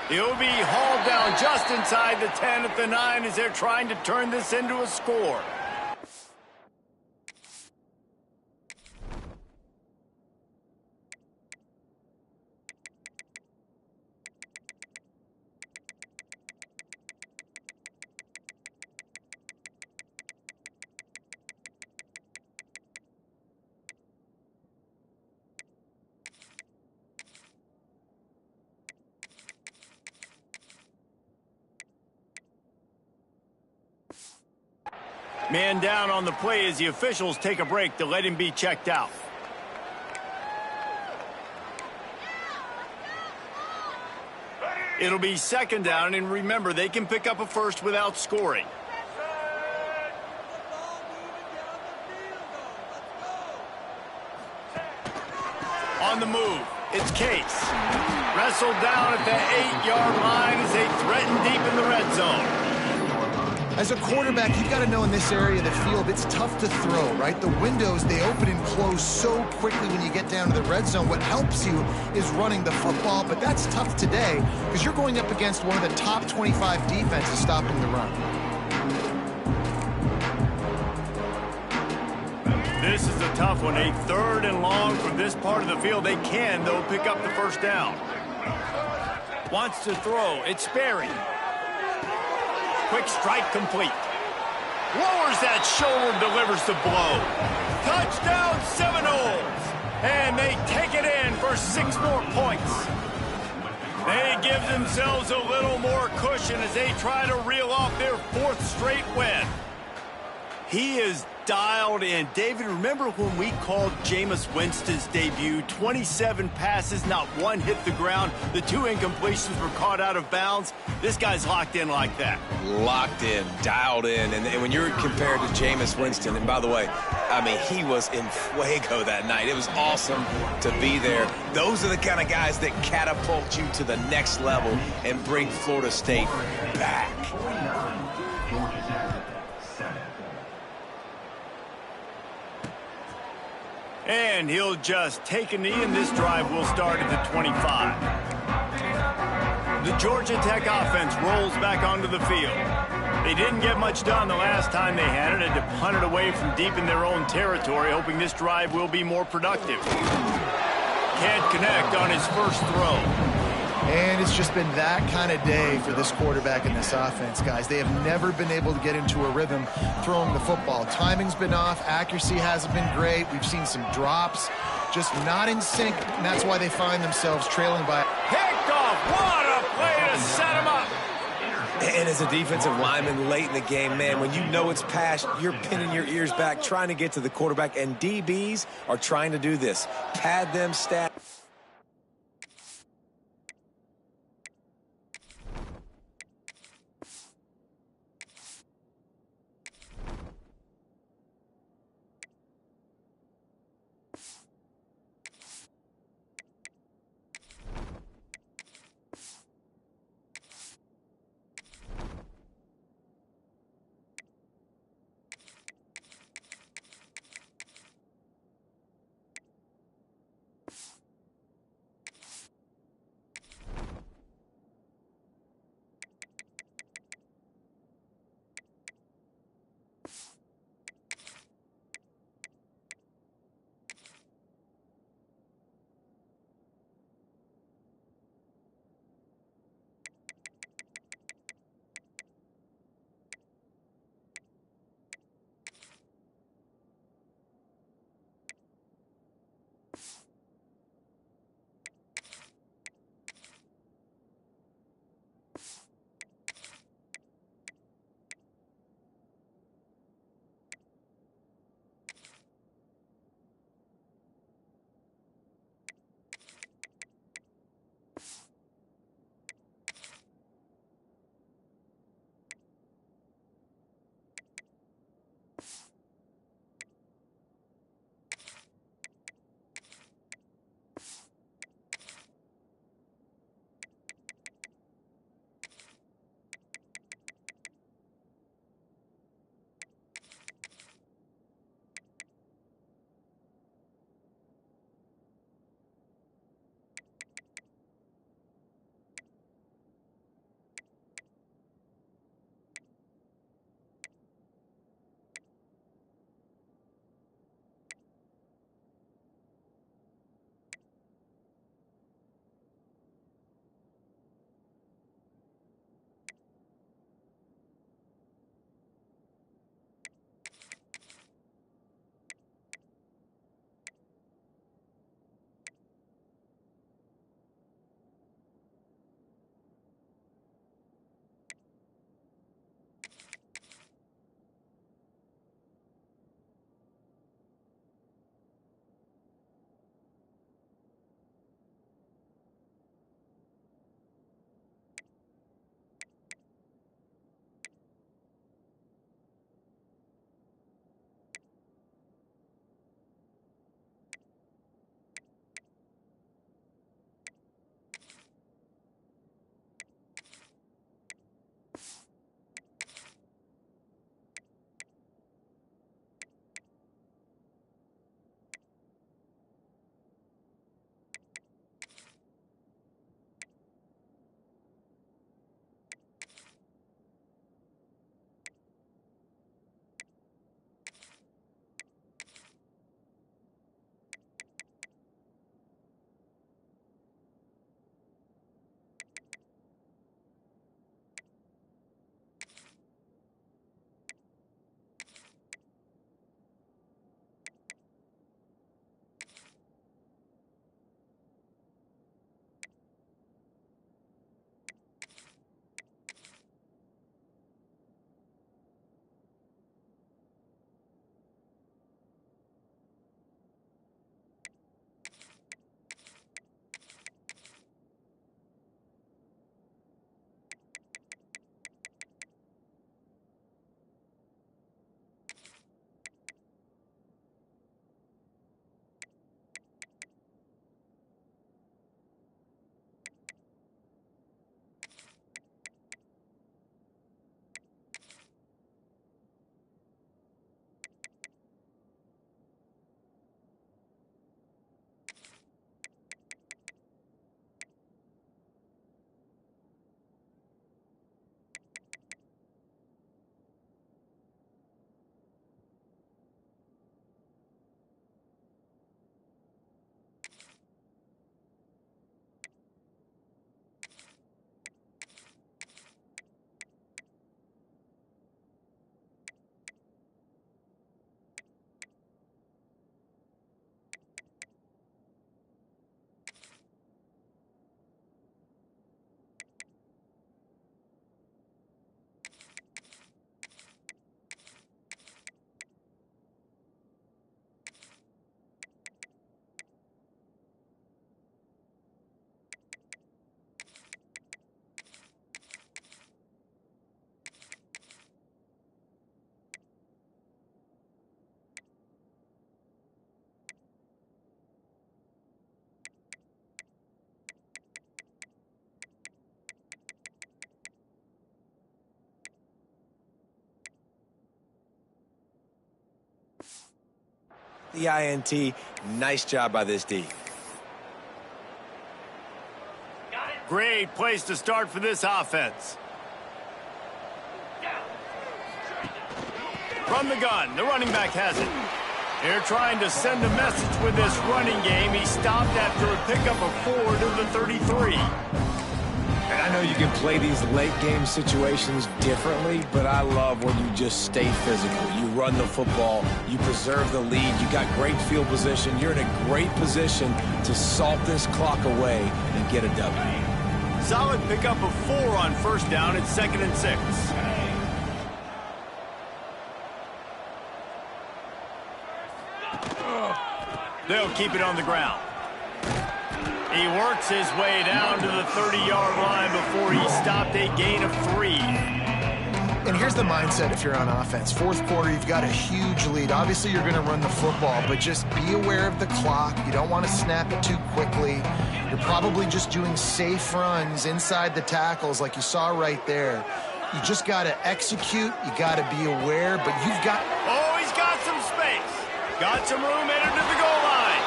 He'll be hauled down just inside the 10 at the 9 as they're trying to turn this into a score. Man down on the play as the officials take a break to let him be checked out. It'll be 2nd down, and remember, they can pick up a first without scoring. On the move, it's Case. Wrestled down at the 8-yard line as they threaten deep in the red zone. As a quarterback, you've got to know in this area of the field, it's tough to throw, right? The windows, they open and close so quickly when you get down to the red zone. What helps you is running the football, but that's tough today because you're going up against one of the top 25 defenses stopping the run. This is a tough one. A 3rd and long from this part of the field. They can, though, pick up the first down. Wants to throw. It's Sperry. Quick strike complete. Lowers that shoulder, delivers the blow. Touchdown Seminoles. And they take it in for 6 more points. They give themselves a little more cushion as they try to reel off their 4th straight win. He is dialed in. David, remember when we called Jameis Winston's debut? 27 passes, not one hit the ground. The 2 incompletions were caught out of bounds. This guy's locked in like that. Locked in, dialed in. And when you're compared to Jameis Winston, and by the way, I mean, he was in fuego that night. It was awesome to be there. Those are the kind of guys that catapult you to the next level and bring Florida State back. And he'll just take a knee, and this drive will start at the 25. The Georgia Tech offense rolls back onto the field. They didn't get much done the last time they had it. Had to punt it away from deep in their own territory, hoping this drive will be more productive. Can't connect on his first throw. And it's just been that kind of day for this quarterback and this offense, guys. They have never been able to get into a rhythm throwing the football. Timing's been off. Accuracy hasn't been great. We've seen some drops. Just not in sync, and that's why they find themselves trailing by. Picked off. What a play to set him up. And as a defensive lineman late in the game, man, when you know it's past, you're pinning your ears back, trying to get to the quarterback, and DBs are trying to do this. Pad them stat. the INT. Nice job by this D. Great place to start for this offense. From the gun, the running back has it. They're trying to send a message with this running game. He stopped after a pickup of 4 to the 33. And I know you can play these late game situations differently, but I love when you just stay physical. You run the football, you preserve the lead, you got great field position. You're in a great position to salt this clock away and get a W. Solid pickup of 4 on first down. It's 2nd and 6. They'll keep it on the ground. He works his way down to the 30-yard line before he stopped, a gain of 3. And here's the mindset if you're on offense. Fourth quarter, you've got a huge lead. Obviously, you're going to run the football, but just be aware of the clock. You don't want to snap it too quickly. You're probably just doing safe runs inside the tackles like you saw right there. You just got to execute. You got to be aware, but you've got... Oh, he's got some space. Got some room headed to the goal line.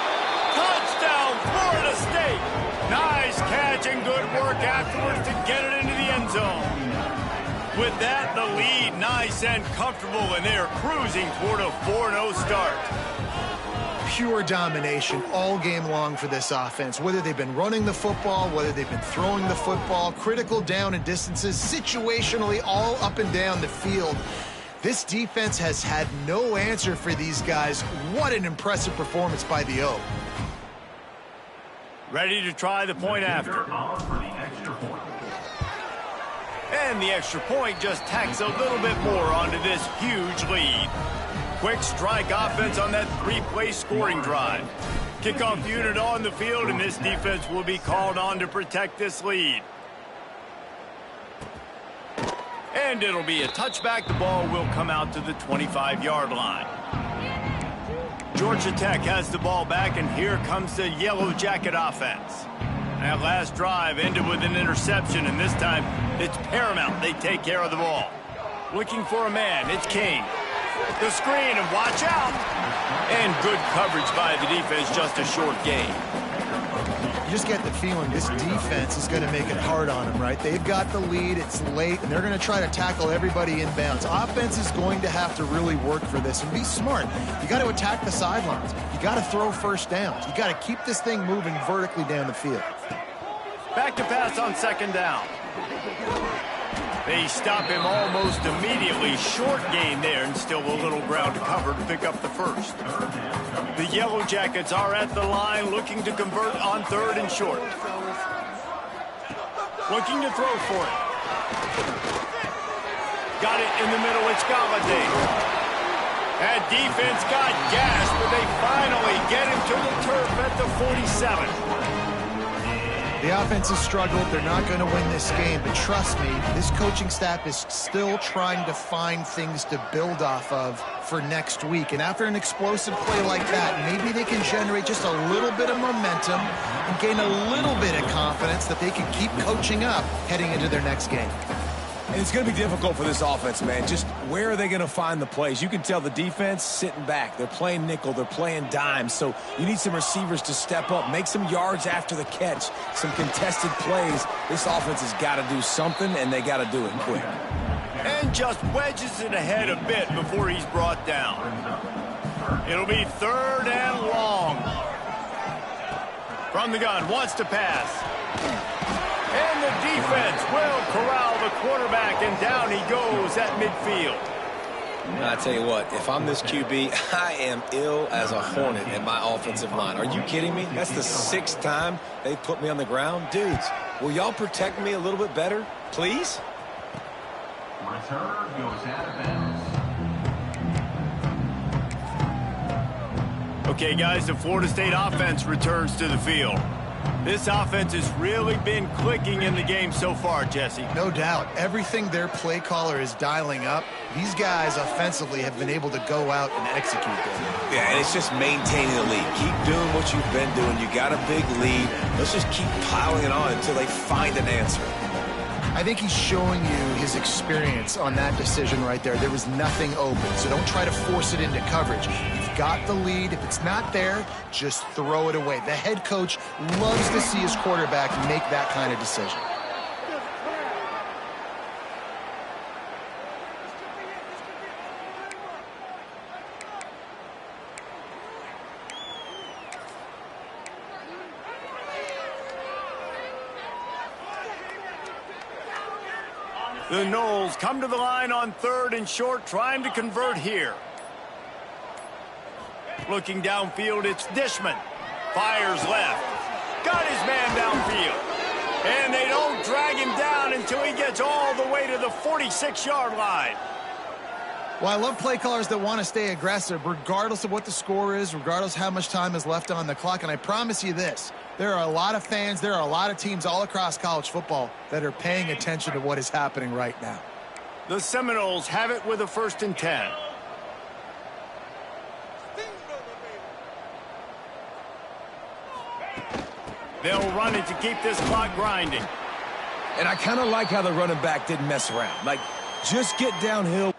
Touchdown, Florida State. Nice catch and good work afterwards to get it into the end zone. With that, the lead nice and comfortable, and they're cruising toward a 4-0 start. Pure domination all game long for this offense. Whether they've been running the football, whether they've been throwing the football, critical down and distances, situationally all up and down the field. This defense has had no answer for these guys. What an impressive performance by the O. Ready to try the point after. And the extra point just tacks a little bit more onto this huge lead. Quick strike offense on that 3-play scoring drive. Kickoff unit on the field, and this defense will be called on to protect this lead. And it'll be a touchback. The ball will come out to the 25-yard line. Georgia Tech has the ball back, and here comes the Yellow Jacket offense. That last drive ended with an interception, and this time it's paramount they take care of the ball. Looking for a man, it's King. The screen, and watch out. And good coverage by the defense, just a short gain. You just get the feeling this defense is going to make it hard on them, right? They've got the lead, it's late, and they're going to try to tackle everybody inbounds. Offense is going to have to really work for this and be smart. You got to attack the sidelines. You got to throw first downs. You got to keep this thing moving vertically down the field. Back to pass on 2nd down. They stop him almost immediately. Short gain there, and still a little ground to cover to pick up the first. The Yellow Jackets are at the line looking to convert on 3rd and short. Looking to throw for it. Got it in the middle. It's Galladay. That defense got gas, but they finally get him to the turf at the 47. The offense has struggled. They're not going to win this game, but trust me, this coaching staff is still trying to find things to build off of for next week. And after an explosive play like that, maybe they can generate just a little bit of momentum and gain a little bit of confidence that they can keep coaching up heading into their next game. And it's going to be difficult for this offense, man. Just where are they going to find the plays? You can tell the defense sitting back. They're playing nickel. They're playing dime. So you need some receivers to step up, make some yards after the catch, some contested plays. This offense has got to do something, and they got to do it quick. And just wedges it ahead a bit before he's brought down. It'll be 3rd and long. From the gun, wants to pass. And the defense will corral the quarterback, and down he goes at midfield. I tell you what, if I'm this QB, I am ill as a hornet at my offensive line. Are you kidding me? That's the 6th time they put me on the ground. Dudes, will y'all protect me a little bit better, please? Return goes out of bounds. Okay, guys, the Florida State offense returns to the field. This offense has really been clicking in the game so far, Jesse. No doubt. Everything their play caller is dialing up, these guys offensively have been able to go out and execute them. Yeah, and it's just maintaining the lead. Keep doing what you've been doing. You got a big lead. Let's just keep piling it on until they find an answer. I think he's showing you his experience on that decision right there. There was nothing open, so don't try to force it into coverage. You've got the lead. If it's not there, just throw it away. The head coach loves to see his quarterback make that kind of decision. The Knowles come to the line on 3rd and short, trying to convert here. Looking downfield, it's Dishman. Fires left. Got his man downfield. And they don't drag him down until he gets all the way to the 46-yard line. Well, I love play callers that want to stay aggressive, regardless of what the score is, regardless how much time is left on the clock. And I promise you this, there are a lot of fans, there are a lot of teams all across college football that are paying attention to what is happening right now. The Seminoles have it with a 1st and 10. They'll run it to keep this clock grinding. And I kind of like how the running back didn't mess around. Like, just get downhill.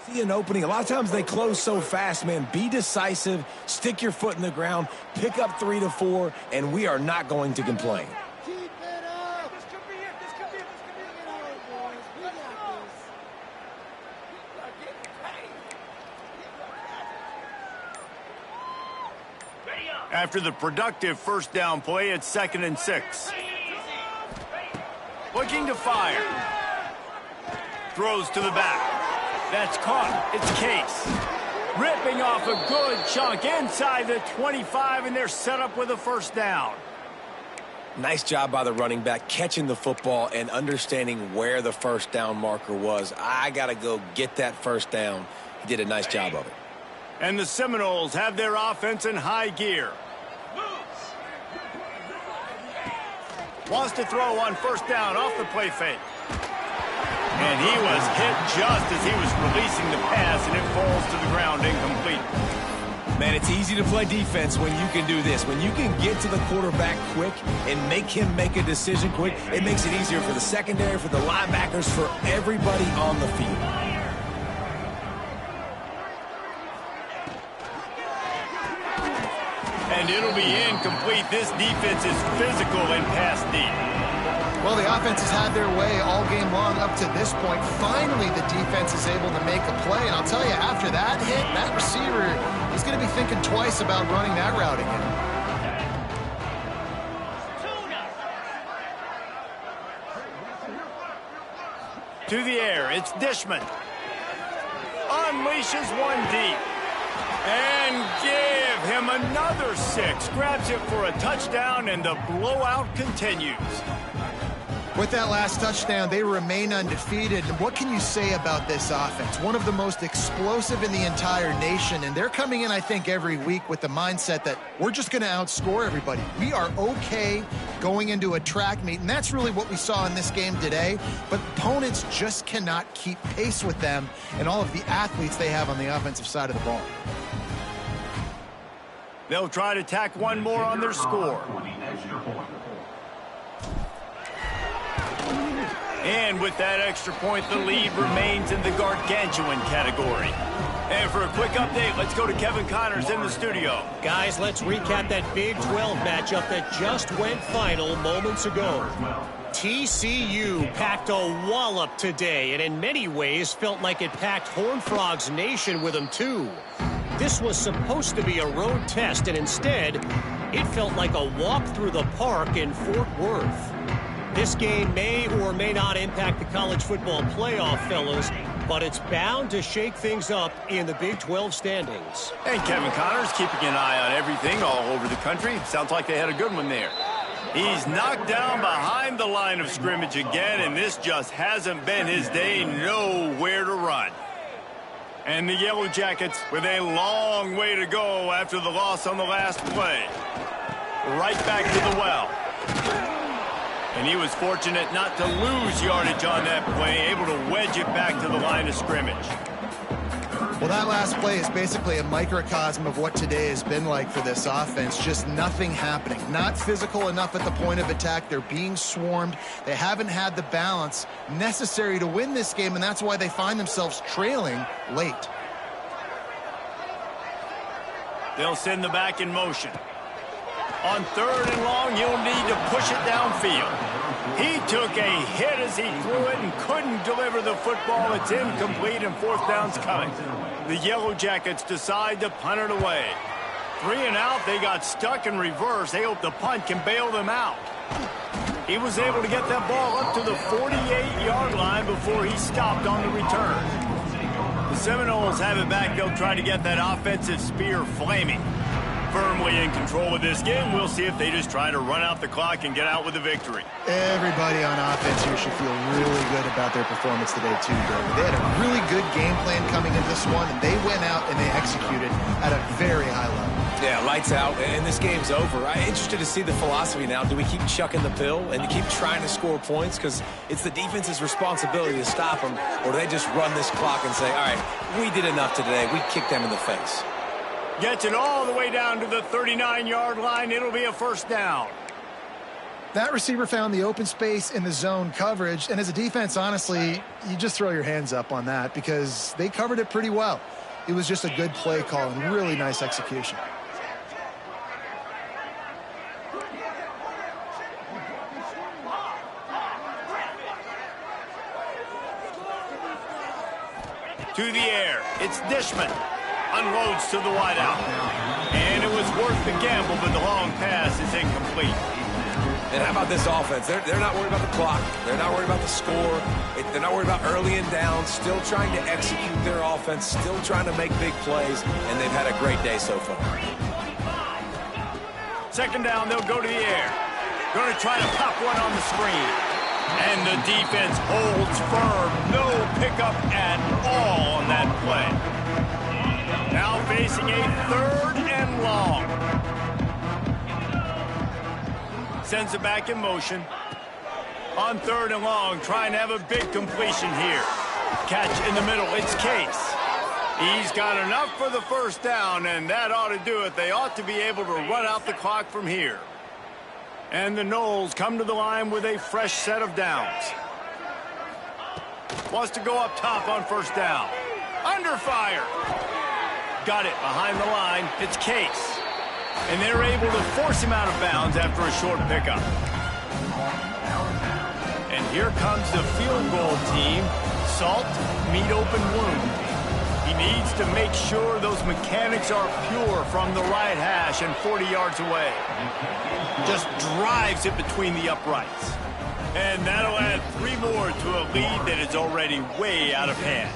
See an opening. A lot of times they close so fast, man. Be decisive, stick your foot in the ground, pick up 3 to 4, and we are not going to complain. Keep it up. This could be it. This could be it. This could be it. All right, boys. We got this. People are getting paid. After the productive 1st down play, it's 2nd and 6. Looking to fire. Throws to the back. That's caught. It's Case. Ripping off a good chunk inside the 25, and they're set up with a 1st down. Nice job by the running back, catching the football and understanding where the 1st down marker was. I got to go get that 1st down. He did a nice job of it. And the Seminoles have their offense in high gear. Wants to throw on 1st down off the play fake. And he was hit just as he was releasing the pass, and it falls to the ground incomplete. Man, it's easy to play defense when you can do this. When you can get to the quarterback quick and make him make a decision quick, it makes it easier for the secondary, for the linebackers, for everybody on the field. And it'll be incomplete. This defense is physical and pass deep. Well, the offense has had their way all game long up to this point. Finally, the defense is able to make a play. And I'll tell you, after that hit, that receiver is going to be thinking twice about running that route again. To the air, it's Dishman. Unleashes one deep. And give him another 6. Grabs it for a touchdown, and the blowout continues. With that last touchdown, they remain undefeated. And what can you say about this offense? One of the most explosive in the entire nation. And they're coming in, I think, every week with the mindset that we're just going to outscore everybody. We are okay going into a track meet. And that's really what we saw in this game today. But opponents just cannot keep pace with them and all of the athletes they have on the offensive side of the ball. They'll try to tack one more on their score. And with that extra point, the lead remains in the gargantuan category. And for a quick update, let's go to Kevin Connors in the studio. Guys, let's recap that Big 12 matchup that just went final moments ago. TCU packed a wallop today, and in many ways felt like it packed Horned Frogs Nation with them too. This was supposed to be a road test, and instead, it felt like a walk through the park in Fort Worth. This game may or may not impact the college football playoff, fellas, but it's bound to shake things up in the Big 12 standings. And Kevin Connors keeping an eye on everything all over the country. Sounds like they had a good one there. He's knocked down behind the line of scrimmage again, and this just hasn't been his day. Nowhere to run. And the Yellow Jackets with a long way to go after the loss on the last play. Right back to the well. And he was fortunate not to lose yardage on that play, able to wedge it back to the line of scrimmage. Well, that last play is basically a microcosm of what today has been like for this offense. Just nothing happening. Not physical enough at the point of attack. They're being swarmed. They haven't had the balance necessary to win this game, and that's why they find themselves trailing late. They'll send the back in motion. On 3rd and long, you'll need to push it downfield. He took a hit as he threw it and couldn't deliver the football. It's incomplete, and 4th down's coming. The Yellow Jackets decide to punt it away. 3 and out, they got stuck in reverse. They hope the punt can bail them out. He was able to get that ball up to the 48-yard line before he stopped on the return. The Seminoles have it back. They'll try to get that offensive spear flaming. Firmly in control of this game. We'll see if they just try to run out the clock and get out with a victory. Everybody on offense here should feel really good about their performance today, too, David. They had a really good game plan coming into this one, and they went out and they executed at a very high level. Yeah, lights out, and this game's over. I'm interested to see the philosophy now. Do we keep chucking the pill and keep trying to score points? Because it's the defense's responsibility to stop them, or do they just run this clock and say, all right, we did enough today. We kicked them in the face. Gets it all the way down to the 39-yard line. It'll be a 1st down. That receiver found the open space in the zone coverage, and as a defense, honestly, you just throw your hands up on that because they covered it pretty well. It was just a good play call and really nice execution. To the air. It's Dishman. Unloads to the wideout. And it was worth the gamble, but the long pass is incomplete. And how about this offense? They're not worried about the clock. They're not worried about the score. They're not worried about early and down. Still trying to execute their offense. Still trying to make big plays. And they've had a great day so far. 2nd down, they'll go to the air. Going to try to pop one on the screen. And the defense holds firm. No pickup at all on that play. Now facing a 3rd and long. Sends it back in motion. On 3rd and long, trying to have a big completion here. Catch in the middle, it's Case. He's got enough for the 1st down, and that ought to do it. They ought to be able to run out the clock from here. And the Noles come to the line with a fresh set of downs. Wants to go up top on 1st down. Under fire. Got it behind the line. It's Case. And they're able to force him out of bounds after a short pickup. And here comes the field goal team. Salt, meet open wound. He needs to make sure those mechanics are pure from the right hash and 40 yards away. Just drives it between the uprights. And that'll add 3 more to a lead that is already way out of hand.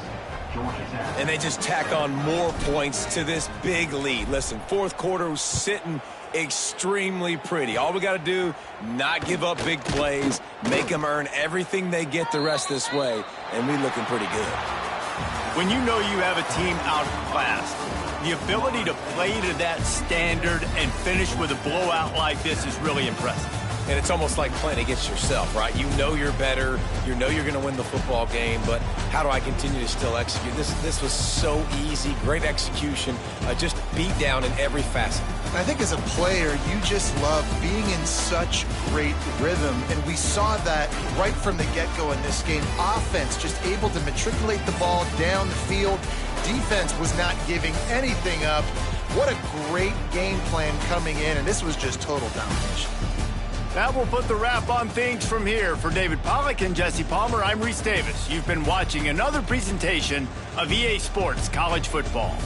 And they just tack on more points to this big lead. Listen, 4th quarter was sitting extremely pretty. All we got to do, not give up big plays, make them earn everything they get the rest this way, and we looking pretty good. When you know you have a team outclassed, the ability to play to that standard and finish with a blowout like this is really impressive. And it's almost like playing against yourself, right? You know you're better. You know you're going to win the football game, but how do I continue to still execute? This was so easy. Great execution. Just beat down in every facet. I think as a player, you just love being in such great rhythm, and we saw that right from the get-go in this game. Offense just able to matriculate the ball down the field. Defense was not giving anything up. What a great game plan coming in, and this was just total domination. That will put the wrap on things from here. For David Pollack and Jesse Palmer, I'm Reese Davis. You've been watching another presentation of EA Sports College Football.